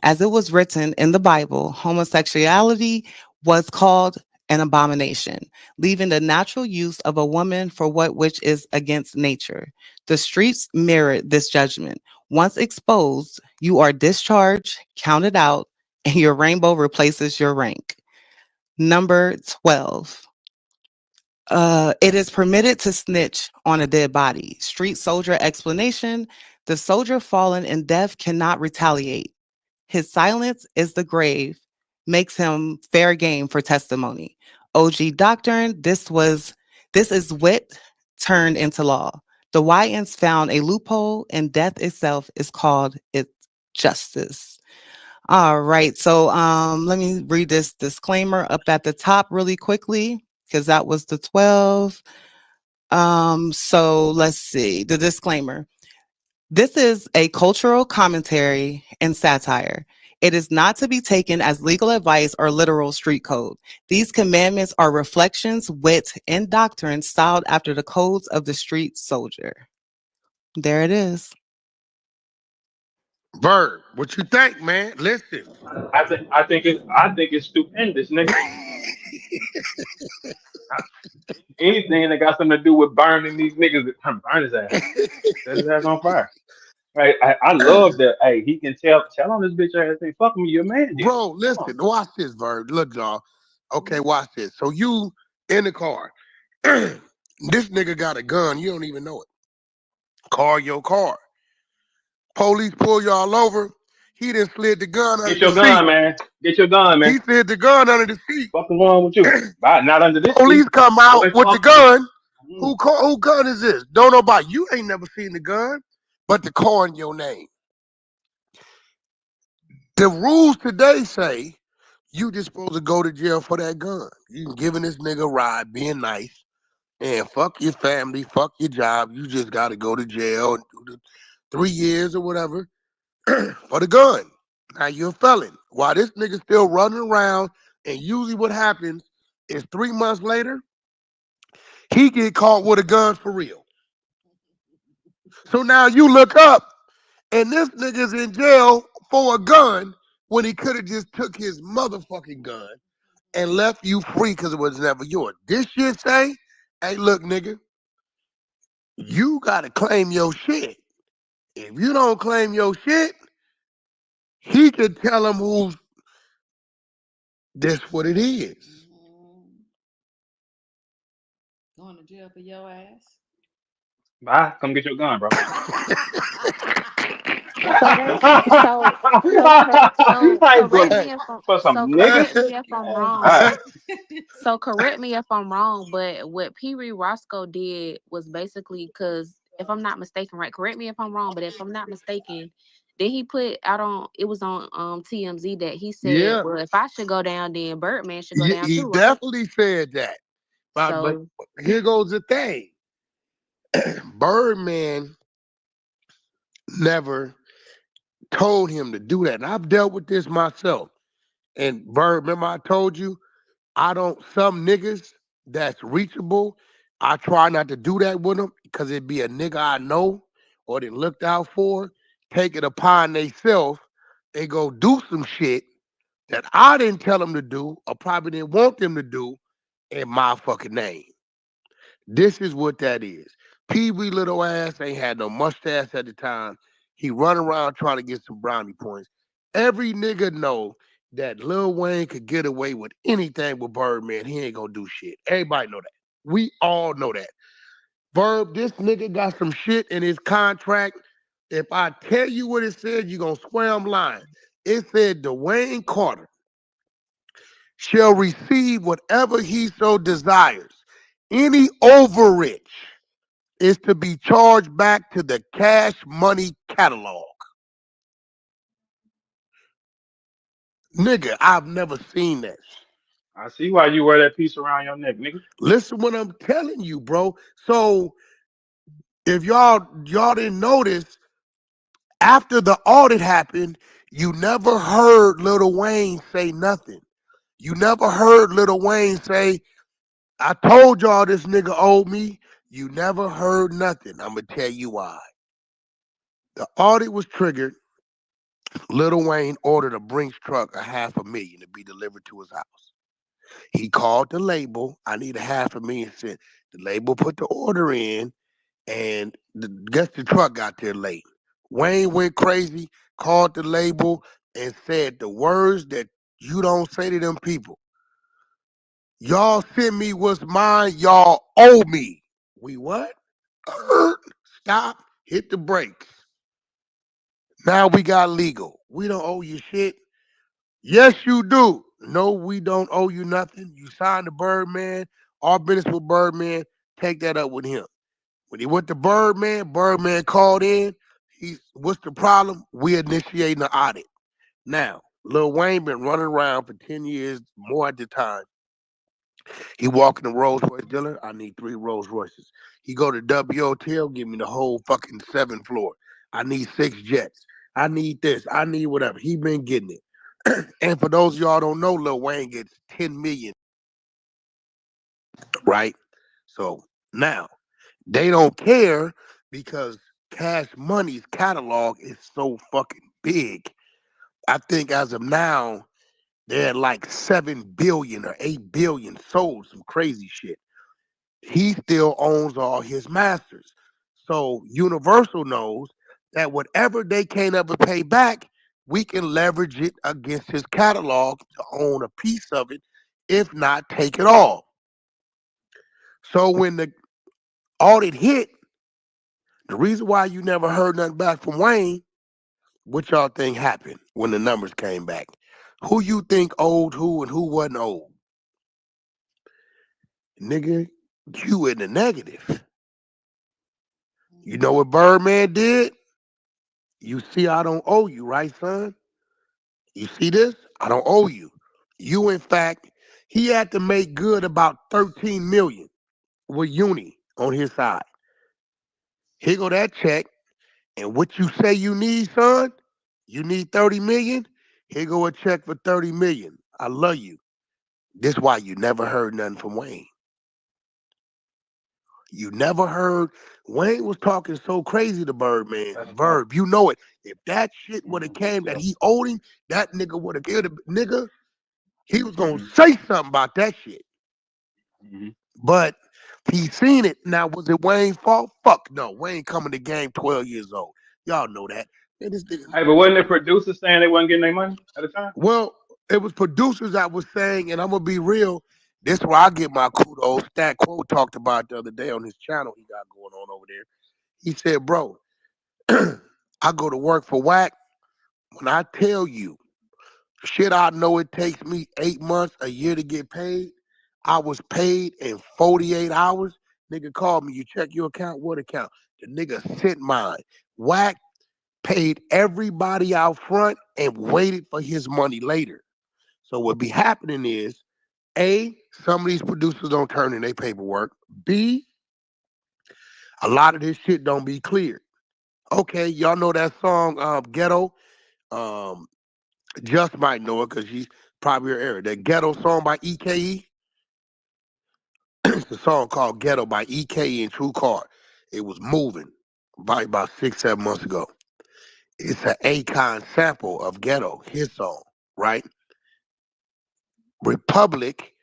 As it was written in the Bible, homosexuality was called an abomination, leaving the natural use of a woman for what which is against nature. The streets mirrored this judgment. Once exposed, you are discharged, counted out, and your rainbow replaces your rank. Number 12. It is permitted to snitch on a dead body. Street soldier explanation. The soldier fallen in death cannot retaliate. His silence is the grave, makes him fair game for testimony. OG doctrine, this is wit turned into law. The YNs found a loophole, and death itself is called its justice. All right, so let me read this disclaimer up at the top really quickly because that was the 12. So let's see the disclaimer. This is a cultural commentary and satire. It is not to be taken as legal advice or literal street code. These commandments are reflections, wit, and doctrine styled after the codes of the street soldier. There it is. Verb, what you think, man? Listen. I think it's stupendous, nigga. Anything that got something to do with burning these niggas, burn his ass, set his ass on fire. Right? I love that. Hey, he can tell on this bitch ass thing. Fuck me, your man did it. Bro, Come on. listen, watch this, Verb. Look, y'all. Okay, watch this. So you in the car. This nigga got a gun. You don't even know it. Car your car. Police pull y'all over. He done slid the gun Get under the your seat. gun, man. Get your gun, He man. slid the gun under the seat. Fucking wrong with you? Not under this Police seat. come out Boy, with the fuck you. gun. Mm. Who gun is this? Don't know about you. Ain't never seen the gun, but the car in your name. The rules today say you just supposed to go to jail for that gun. You giving this nigga a ride, being nice, and fuck your family, fuck your job. You just got to go to jail and do the 3 years or whatever for the gun. Now you're a felon. While this nigga still running around, and usually what happens is 3 months later, he get caught with a gun for real. So now you look up, and this nigga's in jail for a gun when he could have just took his motherfucking gun and left you free because it was never yours. This shit say, hey, look, nigga, you gotta claim your shit. If you don't claim your shit, he could tell him who's this what it is. Going to jail for your ass. Bye. Come get your gun, bro. So that's so Like, correct for, me Hey, if I'm for some so niggas? correct me if I'm Oh, wrong. God. So correct me if I'm wrong, but what Pee Wee Roscoe did was basically because if I'm not mistaken, right? Correct me if I'm wrong, but if I'm not mistaken, then he put out on it was on TMZ that he said, yeah, well, if I should go down, then Birdman should go down he too, right? definitely said that. But So here goes the thing. Birdman never told him to do that. And I've dealt with this myself. And Bird, remember I told you, I don't, some niggas that's reachable, I try not to do that with them because it'd be a nigga I know or they looked out for, take it upon theyself, they go do some shit that I didn't tell them to do or probably didn't want them to do in my fucking name. This is what that is. Pee Wee little ass ain't had no mustache at the time. He run around trying to get some brownie points. Every nigga know that Lil Wayne could get away with anything with Birdman. He ain't gonna do shit. Everybody know that. We all know that. Verb, this nigga got some shit in his contract. If I tell you what it said, you gonna swear I'm lying. It said Dwayne Carter shall receive whatever he so desires. Any overage is to be charged back to the cash money catalog. Nigga, I've never seen this. I see why you wear that piece around your neck, nigga. Listen what I'm telling you, bro. So if y'all didn't notice, after the audit happened, you never heard Lil Wayne say nothing. You never heard Lil Wayne say, I told y'all this nigga owed me. You never heard nothing. I'm gonna tell you why. The audit was triggered. Lil Wayne ordered a Brinks truck, a $500,000 to be delivered to his house. He called the label. I need a $500,000 sent. The label put the order in, and guess the truck got there late. Wayne went crazy, called the label, and said the words that you don't say to them people. Y'all send me what's mine. Y'all owe me. We what? Stop. Hit the brakes. Now we got legal. We don't owe you shit. Yes, you do. No, we don't owe you nothing. You signed the Birdman. Our business with Birdman. Take that up with him. When he went to Birdman, Birdman called in. What's the problem? We initiating the audit. Now, Lil Wayne been running around for 10 years, more at the time. He walk in the Rolls Royce dealer. I need 3 Rolls Royces. He go to W Hotel, give me the whole fucking 7th floor. I need 6 jets. I need this. I need whatever. He been getting it. And for those of y'all don't know, Lil Wayne gets 10 million, right? So now they don't care because Cash Money's catalog is so fucking big. I think as of now, they're at like 7 billion or 8 billion sold, some crazy shit. He still owns all his masters. So Universal knows that whatever they can't ever pay back, we can leverage it against his catalog to own a piece of it, if not take it all. So when the audit hit, the reason why you never heard nothing back from Wayne, what y'all think happened when the numbers came back? Who you think owed who and who wasn't owed? Nigga, you in the negative. You know what Birdman did? You see, I don't owe you, right, son? You see this? I don't owe you. You, in fact, he had to make good about 13 million with Uni on his side. Here go that check, and what you say you need, son? You need 30 million? Here go a check for 30 million. I love you. This why you never heard nothing from Wayne. You never heard Wayne was talking so crazy to Birdman. That's tough. Verb, you know it. If that shit would have came that Yeah. he owed him, that nigga would have killed him. Nigga, he was gonna hmm say something about that shit. hmm But he seen it. Now, was it Wayne's fault? Fuck no. Wayne coming to game 12 years old. Y'all know that. Man, this nigga. Hey, but wasn't the producer saying they wasn't getting their money at the time? Well, it was producers that was saying, and I'm gonna be real. This is where I get my kudos. Stat Quo talked about it the other day on his channel he got going on over there. He said, bro, I go to work for WACK. When I tell you, shit, I know it takes me 8 months, a year to get paid. I was paid in 48 hours. Nigga called me. You check your account? What account? The nigga sent mine. WACK paid everybody out front and waited for his money later. So what be happening is, A, some of these producers don't turn in their paperwork. B, a lot of this shit don't be cleared. Okay, y'all know that song Ghetto? Um, Just might know it because she's probably your area. That Ghetto song by EKE, it's a song called Ghetto by EKE and True Card. It was moving by about 6, 7 months ago. It's an Akon sample of Ghetto, his song, right? Republic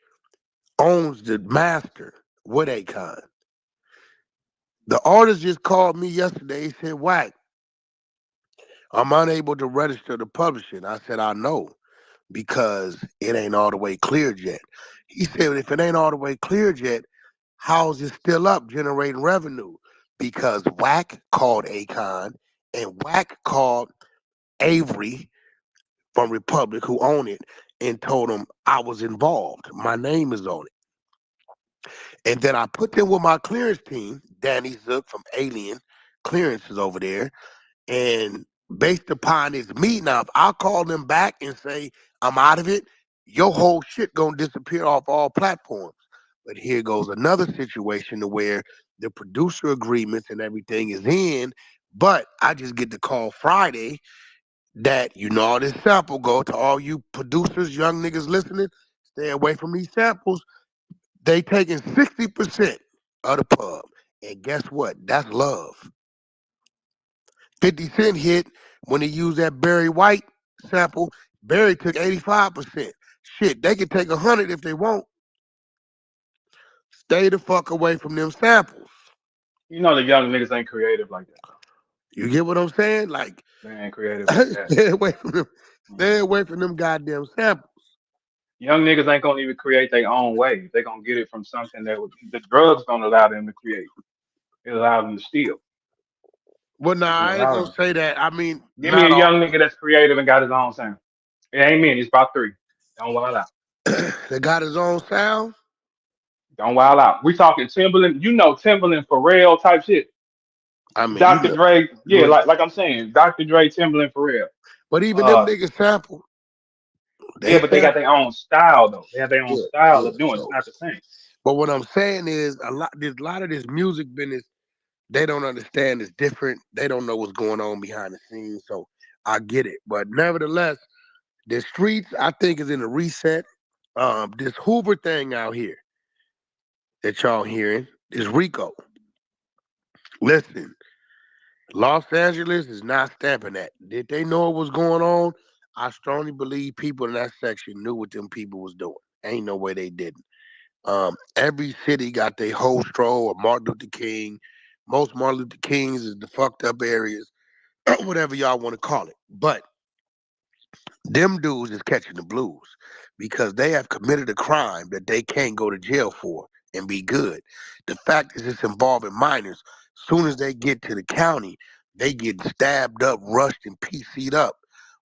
owns the master with Akon. The artist just called me yesterday. He said, Whack, I'm unable to register the publishing. I said, I know because it ain't all the way cleared yet. He said, if it ain't all the way cleared yet, how's it still up generating revenue? Because Whack called Akon and Whack called Avery from Republic, who own it, and told him I was involved. My name is on it. And then I put them with my clearance team, Danny Zook from Alien Clearances over there. And based upon this meeting, now if I call them back and say I'm out of it, your whole shit gonna disappear off all platforms. But here goes another situation to where the producer agreements and everything is in, but I just get the call Friday that all this sample go to all you producers, young niggas listening, stay away from these samples. They taking 60% of the pub. And guess what? That's love. 50 Cent hit when he used that Barry White sample. Barry took 85%. Shit, they can take 100 if they want. Stay the fuck away from them samples. You know the young niggas ain't creative like that. You get what I'm saying? Like, They ain't creative like that. stay away from them. Stay Mhm. away from them goddamn samples. Young niggas ain't gonna even create their own way. They gonna get it from something that the drugs don't allow them to create. It allow them to steal. Well, nah, Yeah, I ain't gonna say that. I mean, give me a not all. young nigga that's creative and got his own sound. It ain't many. It's about three. Don't wild out. They got his own sound. Don't wild out. We talking Timberland. You know Timberland, Pharrell type shit. I mean, you Dr. know, Dre. Yeah, well, like I'm saying, Dr. Dre, Timberland, Pharrell. but even them Uh, niggas sample. They yeah, but they got sample. their own style though. They have their own Yeah, style yeah. of doing it. It's So, not the same. but what I'm saying is, there's a lot of this music business. They don't understand it's different. They don't know what's going on behind the scenes. So I get it. But nevertheless, the streets, I think, is in a reset. This Hoover thing out here that y'all hearing is Rico. Listen, Los Angeles is not stamping that. Did they know what was going on? I strongly believe people in that section knew what them people was doing. Ain't no way they didn't. Every city got their whole stroll of Martin Luther King. Most Martin Luther Kings is the fucked up areas, whatever y'all want to call it. But them dudes is catching the blues because they have committed a crime that they can't go to jail for and be good. The fact is it's involving minors. Soon as they get to the county, they get stabbed up, rushed, and PC'd up,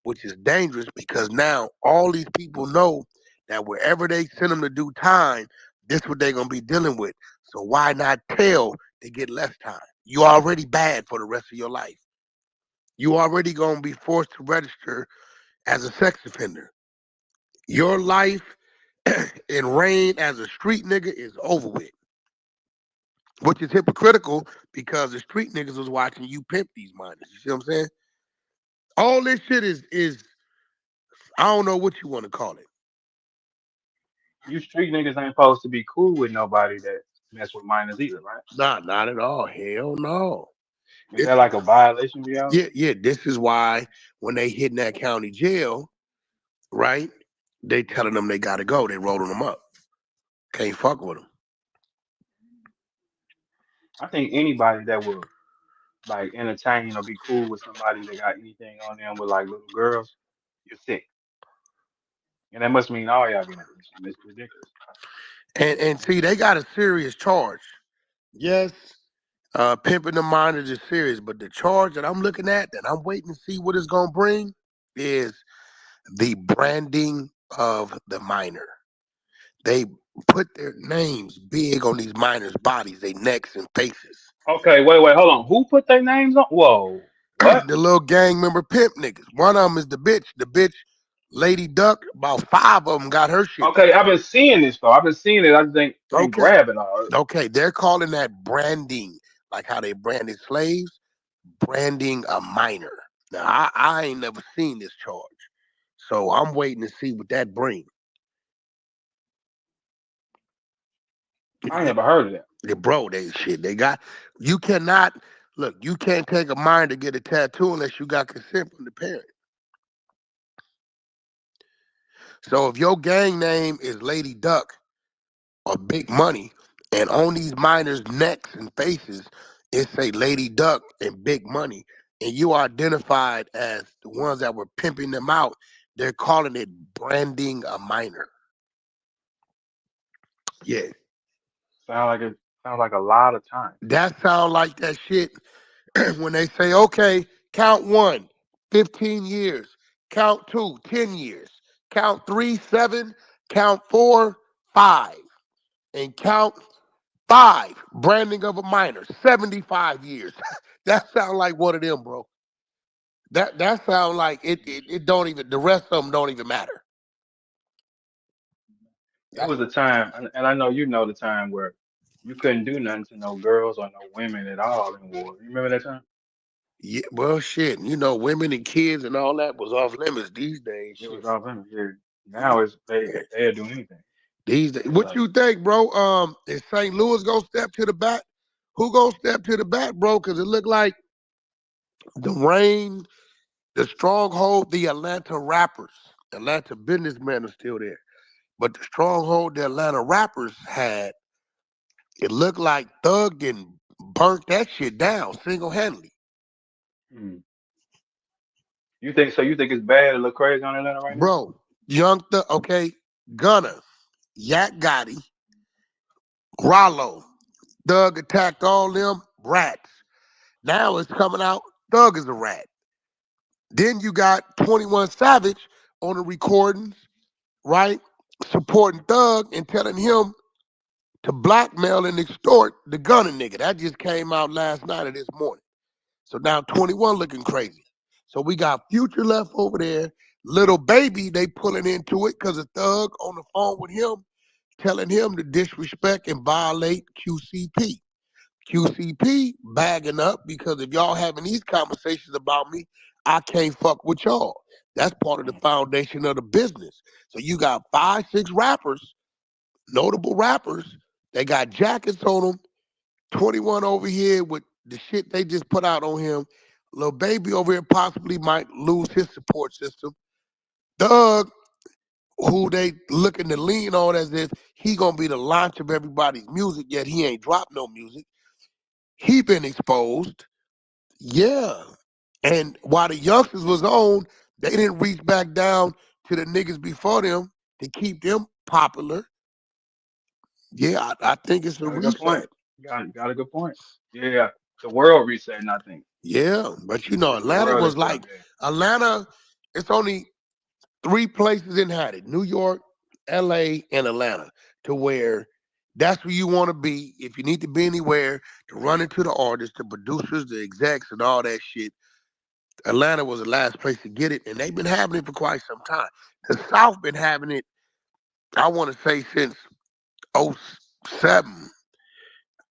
which is dangerous because now all these people know that wherever they send them to do time, this what they're gonna be dealing with. So why not tell to get less time? You already bad for the rest of your life. You already gonna be forced to register as a sex offender. Your life in reign as a street nigga is over with, which is hypocritical because the street niggas was watching you pimp these minors. You see what I'm saying? All this shit is I don't know what you want to call it. You street niggas ain't supposed to be cool with nobody that mess with minors either, right? Nah, not at all. Hell no. Is This that like a violation for y'all? yeah, yeah. This is why when they hit in that county jail, right? They telling them they gotta go. They rolling them up. Can't fuck with them. I think anybody that will like entertain or be cool with somebody that got anything on them with like little girls, you're sick. And that must mean all y'all getting attention. It's ridiculous. And see, they got a serious charge. Yes, pimping the minors is serious, but the charge that I'm looking at, that I'm waiting to see what it's gonna bring, is the branding of the minor. They put their names big on these minors' bodies, their necks and faces. Okay, wait, hold on. Who put their names on? Whoa, what? The little gang member pimp niggas. One of them is the bitch. The bitch, Lady Duck. About five of them got her shit Okay, done. I've been seeing this though. I've been seeing it. I just ain't Okay, grabbing all. okay. They're calling that branding, like how they branded slaves. Branding a minor. Now I ain't never seen this charge, so I'm waiting to see what that brings. I ain't never heard of that. Bro, they shit. They got you cannot look. You can't take a minor to get a tattoo unless you got consent from the parent. So if your gang name is Lady Duck or Big Money, and on these minors' necks and faces it say Lady Duck and Big Money, and you are identified as the ones that were pimping them out, they're calling it branding a minor. Yeah, Sounds like a lot of time. that sound like that shit when they say, okay, count one, 15 years, count two, 10 years, count three, 7, count four, 5, and count five, branding of a minor, 75 years. That sound like one of them, bro. That sound like it don't even, the rest of them don't even matter. It was a time, and I know you know the time where you couldn't do nothing to no girls or no women at all in war. You remember that time? Yeah, well, shit, women and kids and all that was off limits these days. It Shit. was off limits. Yeah. Now it's they'll do anything. These days. It's What like you think, bro? Is St. Louis gonna step to the bat? Who gonna step to the bat, bro? Because it looked like the rain, the stronghold, the Atlanta rappers, Atlanta businessmen are still there. But the stronghold the Atlanta rappers had, it looked like Thug and burnt that shit down single handedly. hmm. You think so? You think it's bad to look crazy on Atlanta right now? Bro, Young Thug, okay, Gunna, Yak Gotti, Rollo, Thug attacked all them rats. Now it's coming out, Thug is a rat. Then you got 21 Savage on the recordings, right? Supporting Thug and telling him to blackmail and extort the gunner nigga. That just came out last night or this morning. So now 21 looking crazy. So we got Future left over there. Little Baby, they pulling into it because of Thug on the phone with him, telling him to disrespect and violate QCP. QCP bagging up because if y'all having these conversations about me, I can't fuck with y'all. That's part of the foundation of the business. So you got 5, 6 rappers, notable rappers. They got jackets on them. 21 over here with the shit they just put out on him. Little Baby over here possibly might lose his support system. Doug, who they looking to lean on as if he gonna be the launch of everybody's music, yet he ain't dropped no music. He been exposed. Yeah. And while the youngsters was on, they didn't reach back down to the niggas before them to keep them popular. Yeah, I think it's a Got a good point. reset. Got a good point. Yeah, the world resetting, I think. Yeah, but you know, The Atlanta world was itself, like yeah. Atlanta. It's only 3 places inhabited: New York, L.A., and Atlanta. To where that's where you want to be if you need to be anywhere to run into the artists, the producers, the execs, and all that shit. Atlanta was the last place to get it, and they've been having it for quite some time. The South been having it, I want to say, since '07,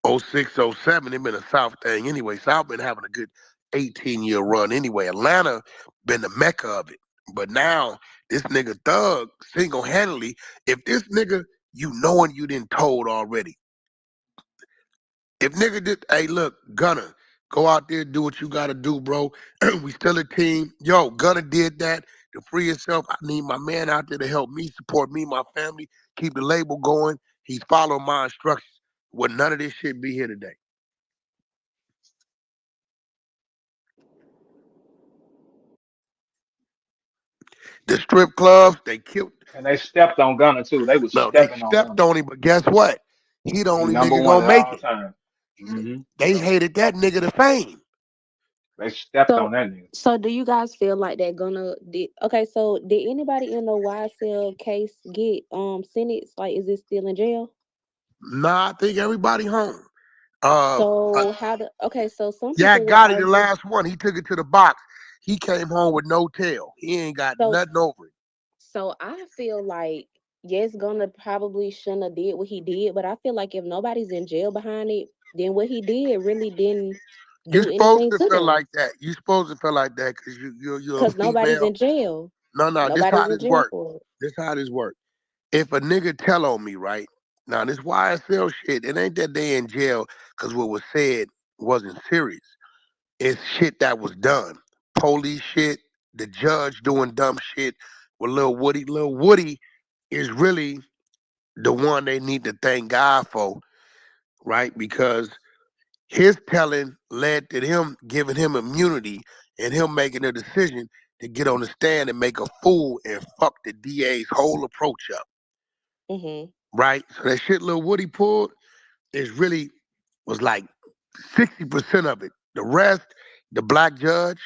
'06, '07. It been a South thing anyway. South been having a good 18-year run anyway. Atlanta been the mecca of it. But now, this nigga Thug, single-handedly, if this nigga, you knowing you didn't told already, if nigga did, hey, look, Gunner, go out there, do what you gotta do, bro. We still a team. Yo, Gunner did that to free himself. I need my man out there to help me, support me, my family, keep the label going. He's following my instructions. Would none of this shit be here today? The strip clubs, they killed. And they stepped on Gunner too. They was No, they stepping on stepped Gunner. on him, but guess what? He the He only number nigga one gonna at make all it. times. They Yep. hated that nigga to fame. They stepped on So, that nigga. so do you guys feel like they're gonna? Okay, so did anybody in the YSL case get sentenced? Like, is it still in jail? Nah, I think everybody home. Uh, uh So how do? Okay, so some Yak people were got it the arguing. last one. He took it to the box. He came home with no tail. He ain't got So nothing over it. so I feel like yes, gonna probably shouldn't have did what he did, but I feel like if nobody's in jail behind it, then what he did really didn't You're do supposed anything to to feel them like that. You're supposed to feel like that because you're a because nobody's female. in jail. No, no, this Nobody's how in this jail work. for it. This how this work. If a nigga tell on me, right? Now this YSL shit, it ain't that they in jail because what was said wasn't serious. It's shit that was done. Police shit, the judge doing dumb shit with Lil Woody. Lil Woody is really the one they need to thank God for, right? Because his telling led to him giving him immunity and him making a decision to get on the stand and make a fool and fuck the DA's whole approach up, Hmm. right? So that shit Lil Woody pulled is really was like 60% of it. The rest, the black judge,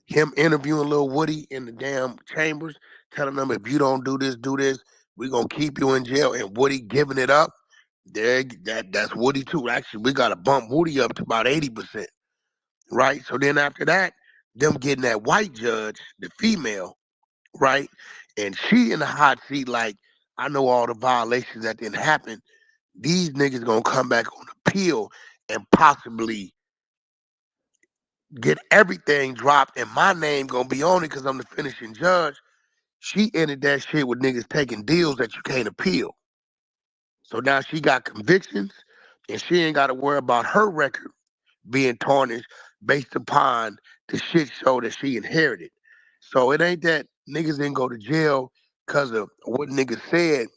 him interviewing Lil Woody in the damn chambers, telling them if you don't do this, we gonna keep you in jail. And Woody giving it up. There, that's Woody too. Actually, we gotta bump Woody up to about 80%, right? So then after that, them getting that white judge, the female, right, and she in the hot seat. Like I know all the violations that didn't happen. These niggas gonna come back on appeal and possibly get everything dropped, and my name gonna be on it because I'm the finishing judge. She ended that shit with niggas taking deals that you can't appeal. So now she got convictions, and she ain't got to worry about her record being tarnished based upon the shit show that she inherited. So it ain't that niggas didn't go to jail because of what niggas said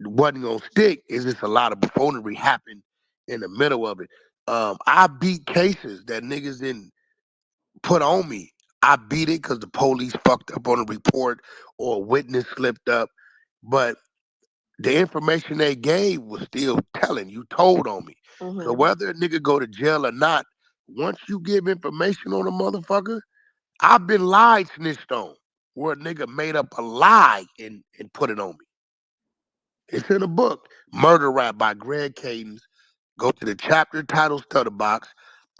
wasn't gonna stick. It's just a lot of buffoonery happened in the middle of it. I beat cases that niggas didn't put on me. I beat it because the police fucked up on a report or a witness slipped up. But the information they gave was still telling. You told on me. So Mhm. whether a nigga go to jail or not, once you give information on a motherfucker, I've been lied snitched on. Where a nigga made up a lie and put it on me. It's in a book, Murder Rap by Greg Cadence. Go to the chapter title stutter box.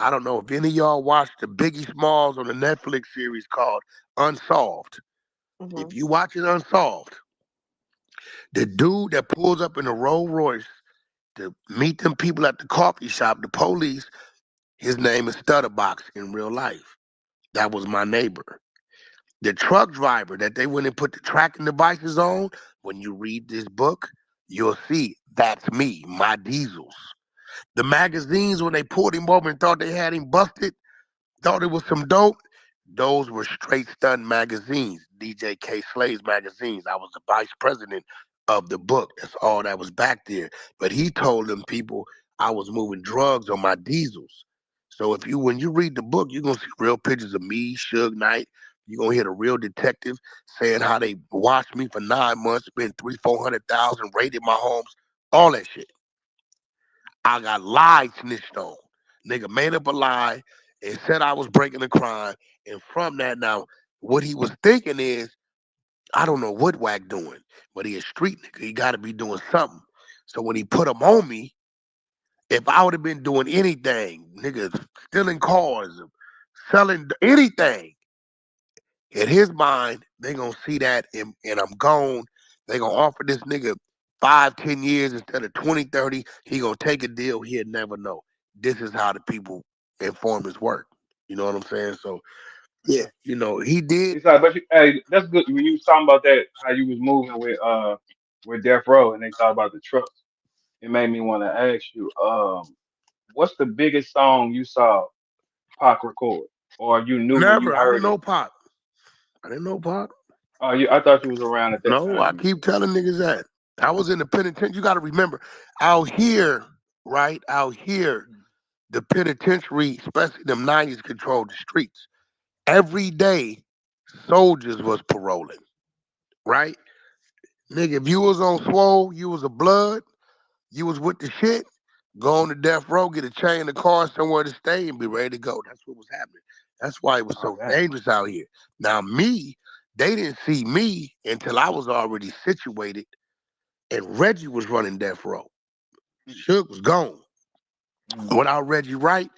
I don't know if any of y'all watched the Biggie Smalls on the Netflix series called Unsolved. If Mhm. you watch it Unsolved, the dude that pulls up in a Rolls Royce to meet them people at the coffee shop, the police, his name is Stutterbox in real life. That was my neighbor. The truck driver that they went and put the tracking devices on, when you read this book, you'll see that's me, my diesels. The magazines, when they pulled him over and thought they had him busted, thought it was some dope. Those were straight stun magazines, DJ K. Slade's magazines. I was the vice president of the book. That's all that was back there. But he told them people I was moving drugs on my diesels. So if you when you read the book, you're gonna see real pictures of me, Suge Knight. You're gonna hear the real detective saying how they watched me for 9 months, spent 300,000, 400,000, raided my homes, all that shit. I got lied snitched on. Nigga made up a lie and said I was breaking the crime. And from that now, what he was thinking is, I don't know what Wack doing, but he a street nigga. He gotta be doing something. So when he put him on me, if I would have been doing anything, niggas stealing cars, selling anything, in his mind, they gonna see that and I'm gone. They gonna offer this nigga 5, 10 years instead of 20, 30. He gonna take a deal he'll never know. This is how the people informers work. You know what I'm saying? So yeah, he did. It's like, but hey, that's good. When you was talking about that, how you was moving with Death Row, and they talk about the trucks, it made me want to ask you, what's the biggest song you saw Pac record, or you knew when you Never. I didn't heard it? know Pop. I didn't know Pop. I thought you was around at that No, time I when he keep did telling niggas that. I was in the penitentiary. You gotta remember, out here, right? Out here, it. the penitentiary, especially them 90s, controlled the streets. Every day, soldiers was paroling, right? Nigga, if you was on swole, you was a blood, you was with the shit, go on to death row, get a chain of car somewhere to stay and be ready to go. That's what was happening. That's why it was Oh so damn. dangerous out here. Now me, they didn't see me until I was already situated and Reggie was running death row. Suge was gone. Mm. Without Reggie Wright,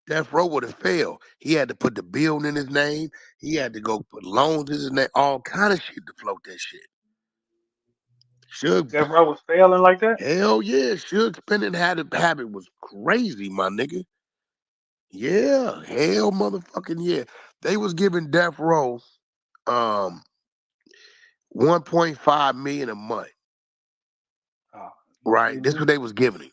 Death Row would have failed. He had to put the building in his name. He had to go put loans in his name, all kind of shit to float that shit. Suge, Death Row was failing like that. hell yeah, Suge spending habit was crazy, my nigga. Yeah, hell motherfucking yeah. They was giving Death Row um 1.5 million a month, Oh, right? This mm-hmm. what they was giving him.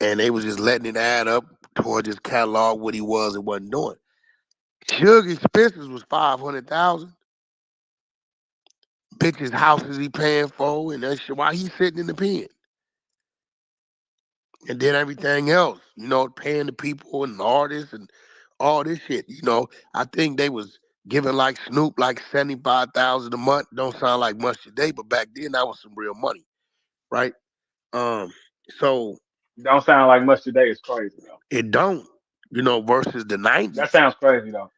And they was just letting it add up towards his catalog, what he was and wasn't doing. Suge expenses was 500,000. Bitches' houses he paying for and that shit while he's sitting in the pen. And then everything else, paying the people and the artists and all this shit. I think they was giving like Snoop like 75,000 a month. Don't sound like much today, but back then that was some real money, right? Um, so Don't sound like much today. It's crazy though. it don't, versus the That nineties. sounds crazy though.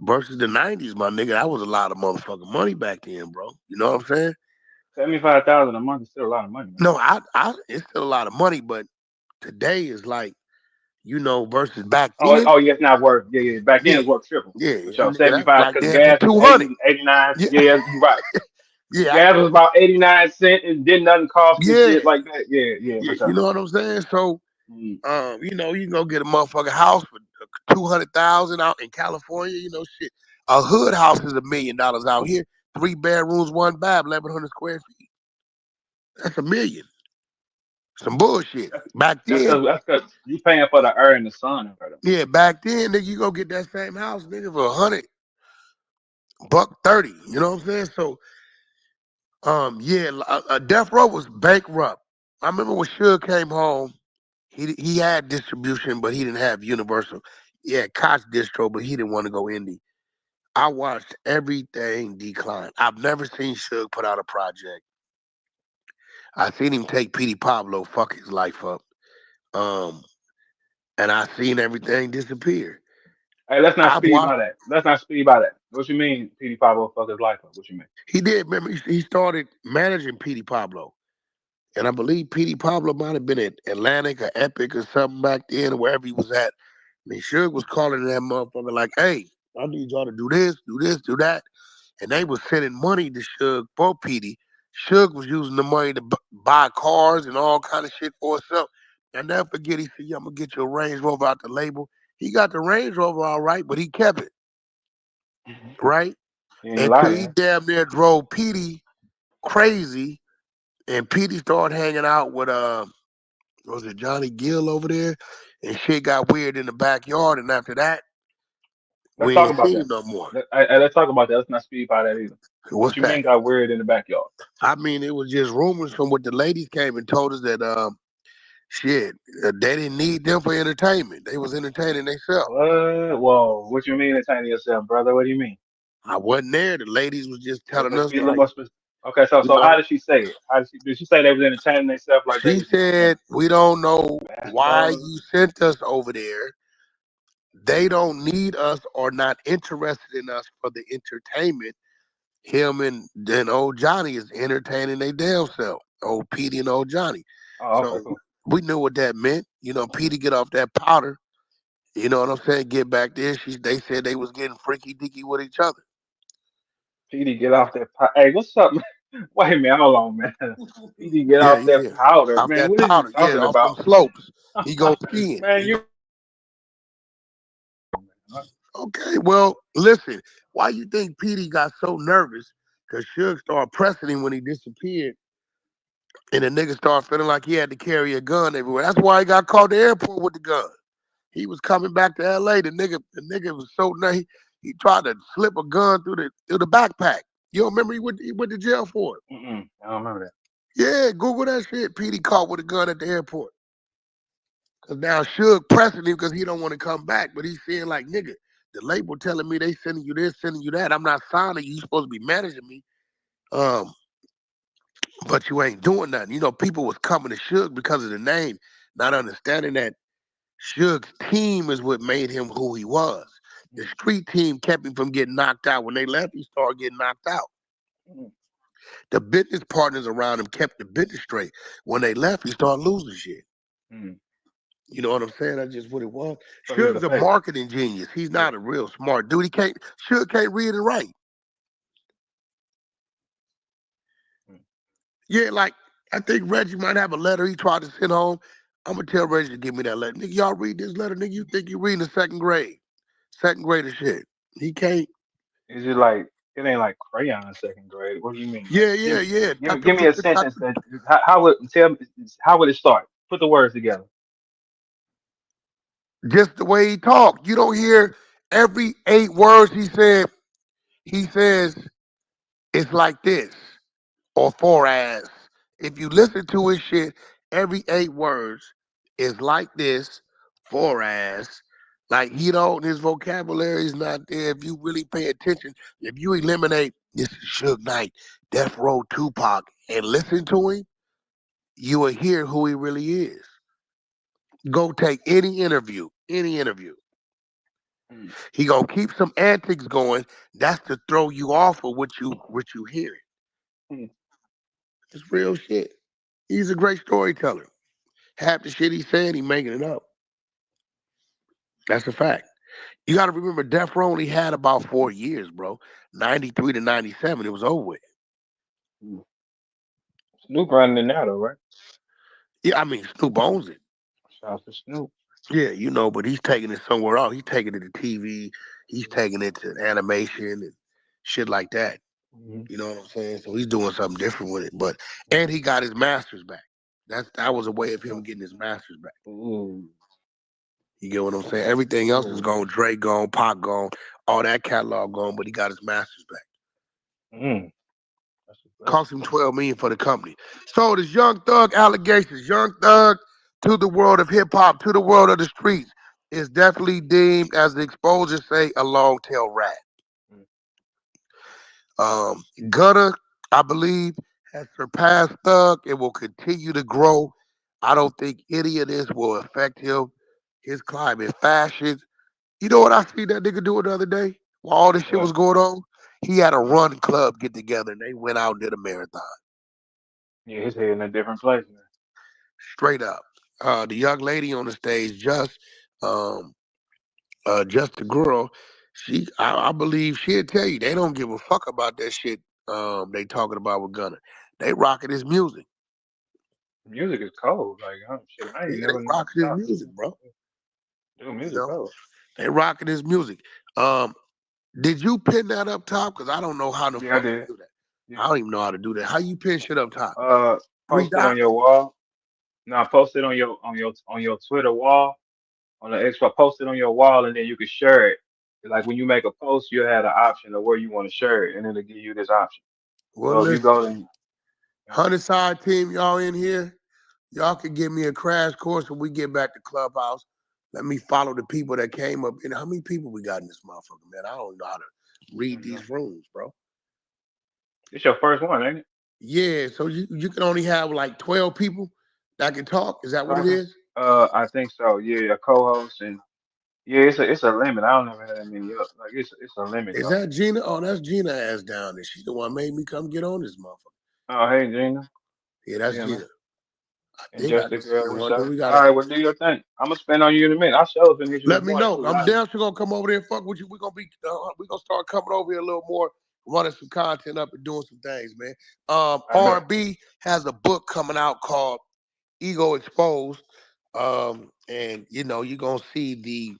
Versus the nineties, my nigga, that was a lot of motherfucking money back then, bro. You know what I'm saying? 75,000 a month is still a lot of money, man. No, it's still a lot of money, but today is like, versus back then. Oh, yeah, it's not worth. Yeah, yeah. Back then Yeah, it was worth triple yeah, for sure. nigga, that's 75 like because damn near gas was 200. 80, 89. Yeah, Yeah, you're right. yeah, Gas was about 89 cents and didn't nothing cost and yeah, shit like that. Yeah, yeah, yeah. for You sure. know what I'm saying? So, Mm. you can go get a motherfucking house for 200,000 out in California. Shit. A hood house is $1 million out here. 3 bedrooms, 1 bath, 1,100 square feet. That's a million. Some bullshit. That's Back then, that's cause you paying for the air and the sun and for them. yeah, back then, nigga, you go get that same house, nigga, for 100, $130. You know what I'm saying? So, yeah, Death Row was bankrupt. I remember when Suge came home, he had distribution, but he didn't have Universal. He had Koch distro, but he didn't want to go indie. I watched everything decline. I've never seen Suge put out a project. I seen him take Petey Pablo, fuck his life up. Um, and I seen everything disappear. Hey, let's not I've speed watched. by that. Let's not speed by that. What you mean, PD Pablo fuck his life up? What you mean? He did. Remember, he started managing Petey Pablo, and I believe Petey Pablo might have been at Atlantic or Epic or something back then, or wherever he was at. I mean, Suge was calling that motherfucker like, "Hey, I need y'all to do this, do that," and they was sending money to Suge for Petey. Suge was using the money to buy cars and all kind of shit for himself. I never forget. He said, "Yeah, I'm gonna get your Range Rover out the label." He got the Range Rover all right, but he kept it right He ain't lie until to he him. damn near drove Petey crazy, and Petey started hanging out with was it Johnny Gill over there, and shit got weird in the backyard. And after that, Let's we talk ain't about seen that. him no more. Let's talk about that. Let's not speed by that either. What What's you that? mean got weird in the backyard? I mean, it was just rumors from what the ladies came and told us that shit, they didn't need them for entertainment. They was entertaining themselves. What? Whoa. What you mean entertaining yourself, brother? What do you mean? I wasn't there. The ladies was just telling Let's us be a little like, more specific. Okay, so you so how know, did she say it? How did she say they was entertaining themselves like they she was just playing said we don't know why basketball? you sent us over there. They don't need us or not interested in us for the entertainment. Him and then old Johnny is entertaining their damn self. Old Petey and old Johnny. Oh, okay, So cool. we knew what that meant. You know, Petey get off that powder. You know what I'm saying? Get back there. They said they was getting freaky dicky with each other. PD get off that. Hey, what's up, man? Wait a minute, hold on, man. PD get Yeah, off yeah, that yeah. powder, Off man. that What is you powder. Yeah, talking off them about, slopes. He go skiing. man? You Okay, well, listen. Why you think Petey got so nervous? Because Suge started pressing him when he disappeared. And the nigga started feeling like he had to carry a gun everywhere. That's why he got caught at the airport with the gun. He was coming back to LA. The nigga was so nice. He tried to slip a gun through the backpack. You don't remember he went to jail for it. I don't remember that. Yeah, Google that shit. Petey caught with a gun at the airport. Cause now Suge pressing him because he don't want to come back. But he's saying like, nigga, the label telling me they sending you this, sending you that. I'm not signing you. You supposed to be managing me. Um, but you ain't doing nothing. You know, people was coming to Suge because of the name, not understanding that Suge's team is what made him who he was. The street team kept him from getting knocked out. When they left, he started getting knocked out. Mm, The business partners around him kept the business straight. When they left, he started losing shit. mm. You know what I'm saying? That's just what it was. So he was a Suge's a fake. marketing genius. He's Yeah. not a real smart dude. Suge can't read and write. Mm. Yeah, like I think Reggie might have a letter he tried to send home. I'm gonna tell Reggie to give me that letter. Nigga, y'all read this letter, nigga. You think you reading the second grade. Second grader shit. He can't. Is it like it ain't like crayon second grade? What do you mean? Like Yeah, yeah, yeah. give me a sentence that how would tell me how would it start? Put the words together. Just the way he talked. You don't hear every 8 words he said. He says it's like this or for as. If you listen to his shit, every 8 words is like this for as. Like he don't, his vocabulary is not there. If you really pay attention, if you eliminate this is Suge Knight, Death Row Tupac, and listen to him, you will hear who he really is. Go take any interview, any interview. Mm, He gonna keep some antics going. That's to throw you off of what you hearing. mm, It's real shit. He's a great storyteller. Half the shit he's saying, he making it up. That's a fact. You got to remember, Death Row only had about 4 years, bro. 93 to 97, it was over with. mm. Snoop running it now though, right? Yeah, I mean, Snoop owns it. Shout out to Snoop. Yeah, but he's taking it somewhere else. He's taking it to TV. He's taking it to animation and shit like that. Mm-hmm. You know what I'm saying? So he's doing something different with it. And he got his masters back. That was a way of him getting his masters back. Ooh, You get what I'm saying? Everything else is ooh. gone. Dre gone, Pac gone, all that catalog gone, but he got his masters back. Mm. That's a blessing. Cost him 12 million for the company. So this Young Thug allegations, Young Thug to the world of hip hop, to the world of the streets, is definitely deemed, as the exposures say, a long tail rat. Mm. Gunna, I believe, has surpassed Thug. It will continue to grow. I don't think any of this will affect him. His climate fashion. You know what I seen that nigga do the other day? While all this shit was What? going on? He had a run club get together and they went out and did a marathon. Yeah, his head in a different place now. Straight up. The young lady on the stage, um, just the girl, I believe she'll tell you they don't give a fuck about that shit they talking about with Gunna. They rocking his music. Music is cold. Like, shit, I ain't Yeah, they never knew rocking his stop. music, bro. Dude, You music know? cold. They rocking his music. Um, did you pin that up top? Because I don't know how the Yeah, I fuck to did. do that. Yeah. I don't even know how to do that. How you pin shit up top? Uh, Three post it on dots? your wall. No, post it on your Twitter wall, on the X. Post it on your wall, and then you can share it. Like when you make a post, you have the option of where you want to share it, and it'll give you this option. Well, So if you listen, go and 100 side team, y'all in here. Y'all can give me a crash course when we get back to Clubhouse. Let me follow the people that came up. And how many people we got in this motherfucker, man? I don't know how to I read don't know. these rooms, bro. It's your first one, ain't it? Yeah, so you can only have like 12 people that can talk. Is that what it Talking? is? I think so. Yeah, a co-host and yeah, it's a limit. I don't ever have that many up. Like it's a limit Is though. that Gina? Oh, that's Gina ass down there. She's the one made me come get on this motherfucker. Oh, hey Gina. Yeah, that's Yeah, man. Gina. I And think I just the can see girl, the what's one. Do up? we All gotta right, well, do your thing. I'm gonna spend on you in a minute. I'll show up and hit you in let the me morning know. too. I'm Live. down sure gonna come over there and fuck with you. We're gonna start coming over here a little more, running some content up and doing some things, man. I bet. R&B has a book coming out called Ego Exposed. And you know, you're gonna see the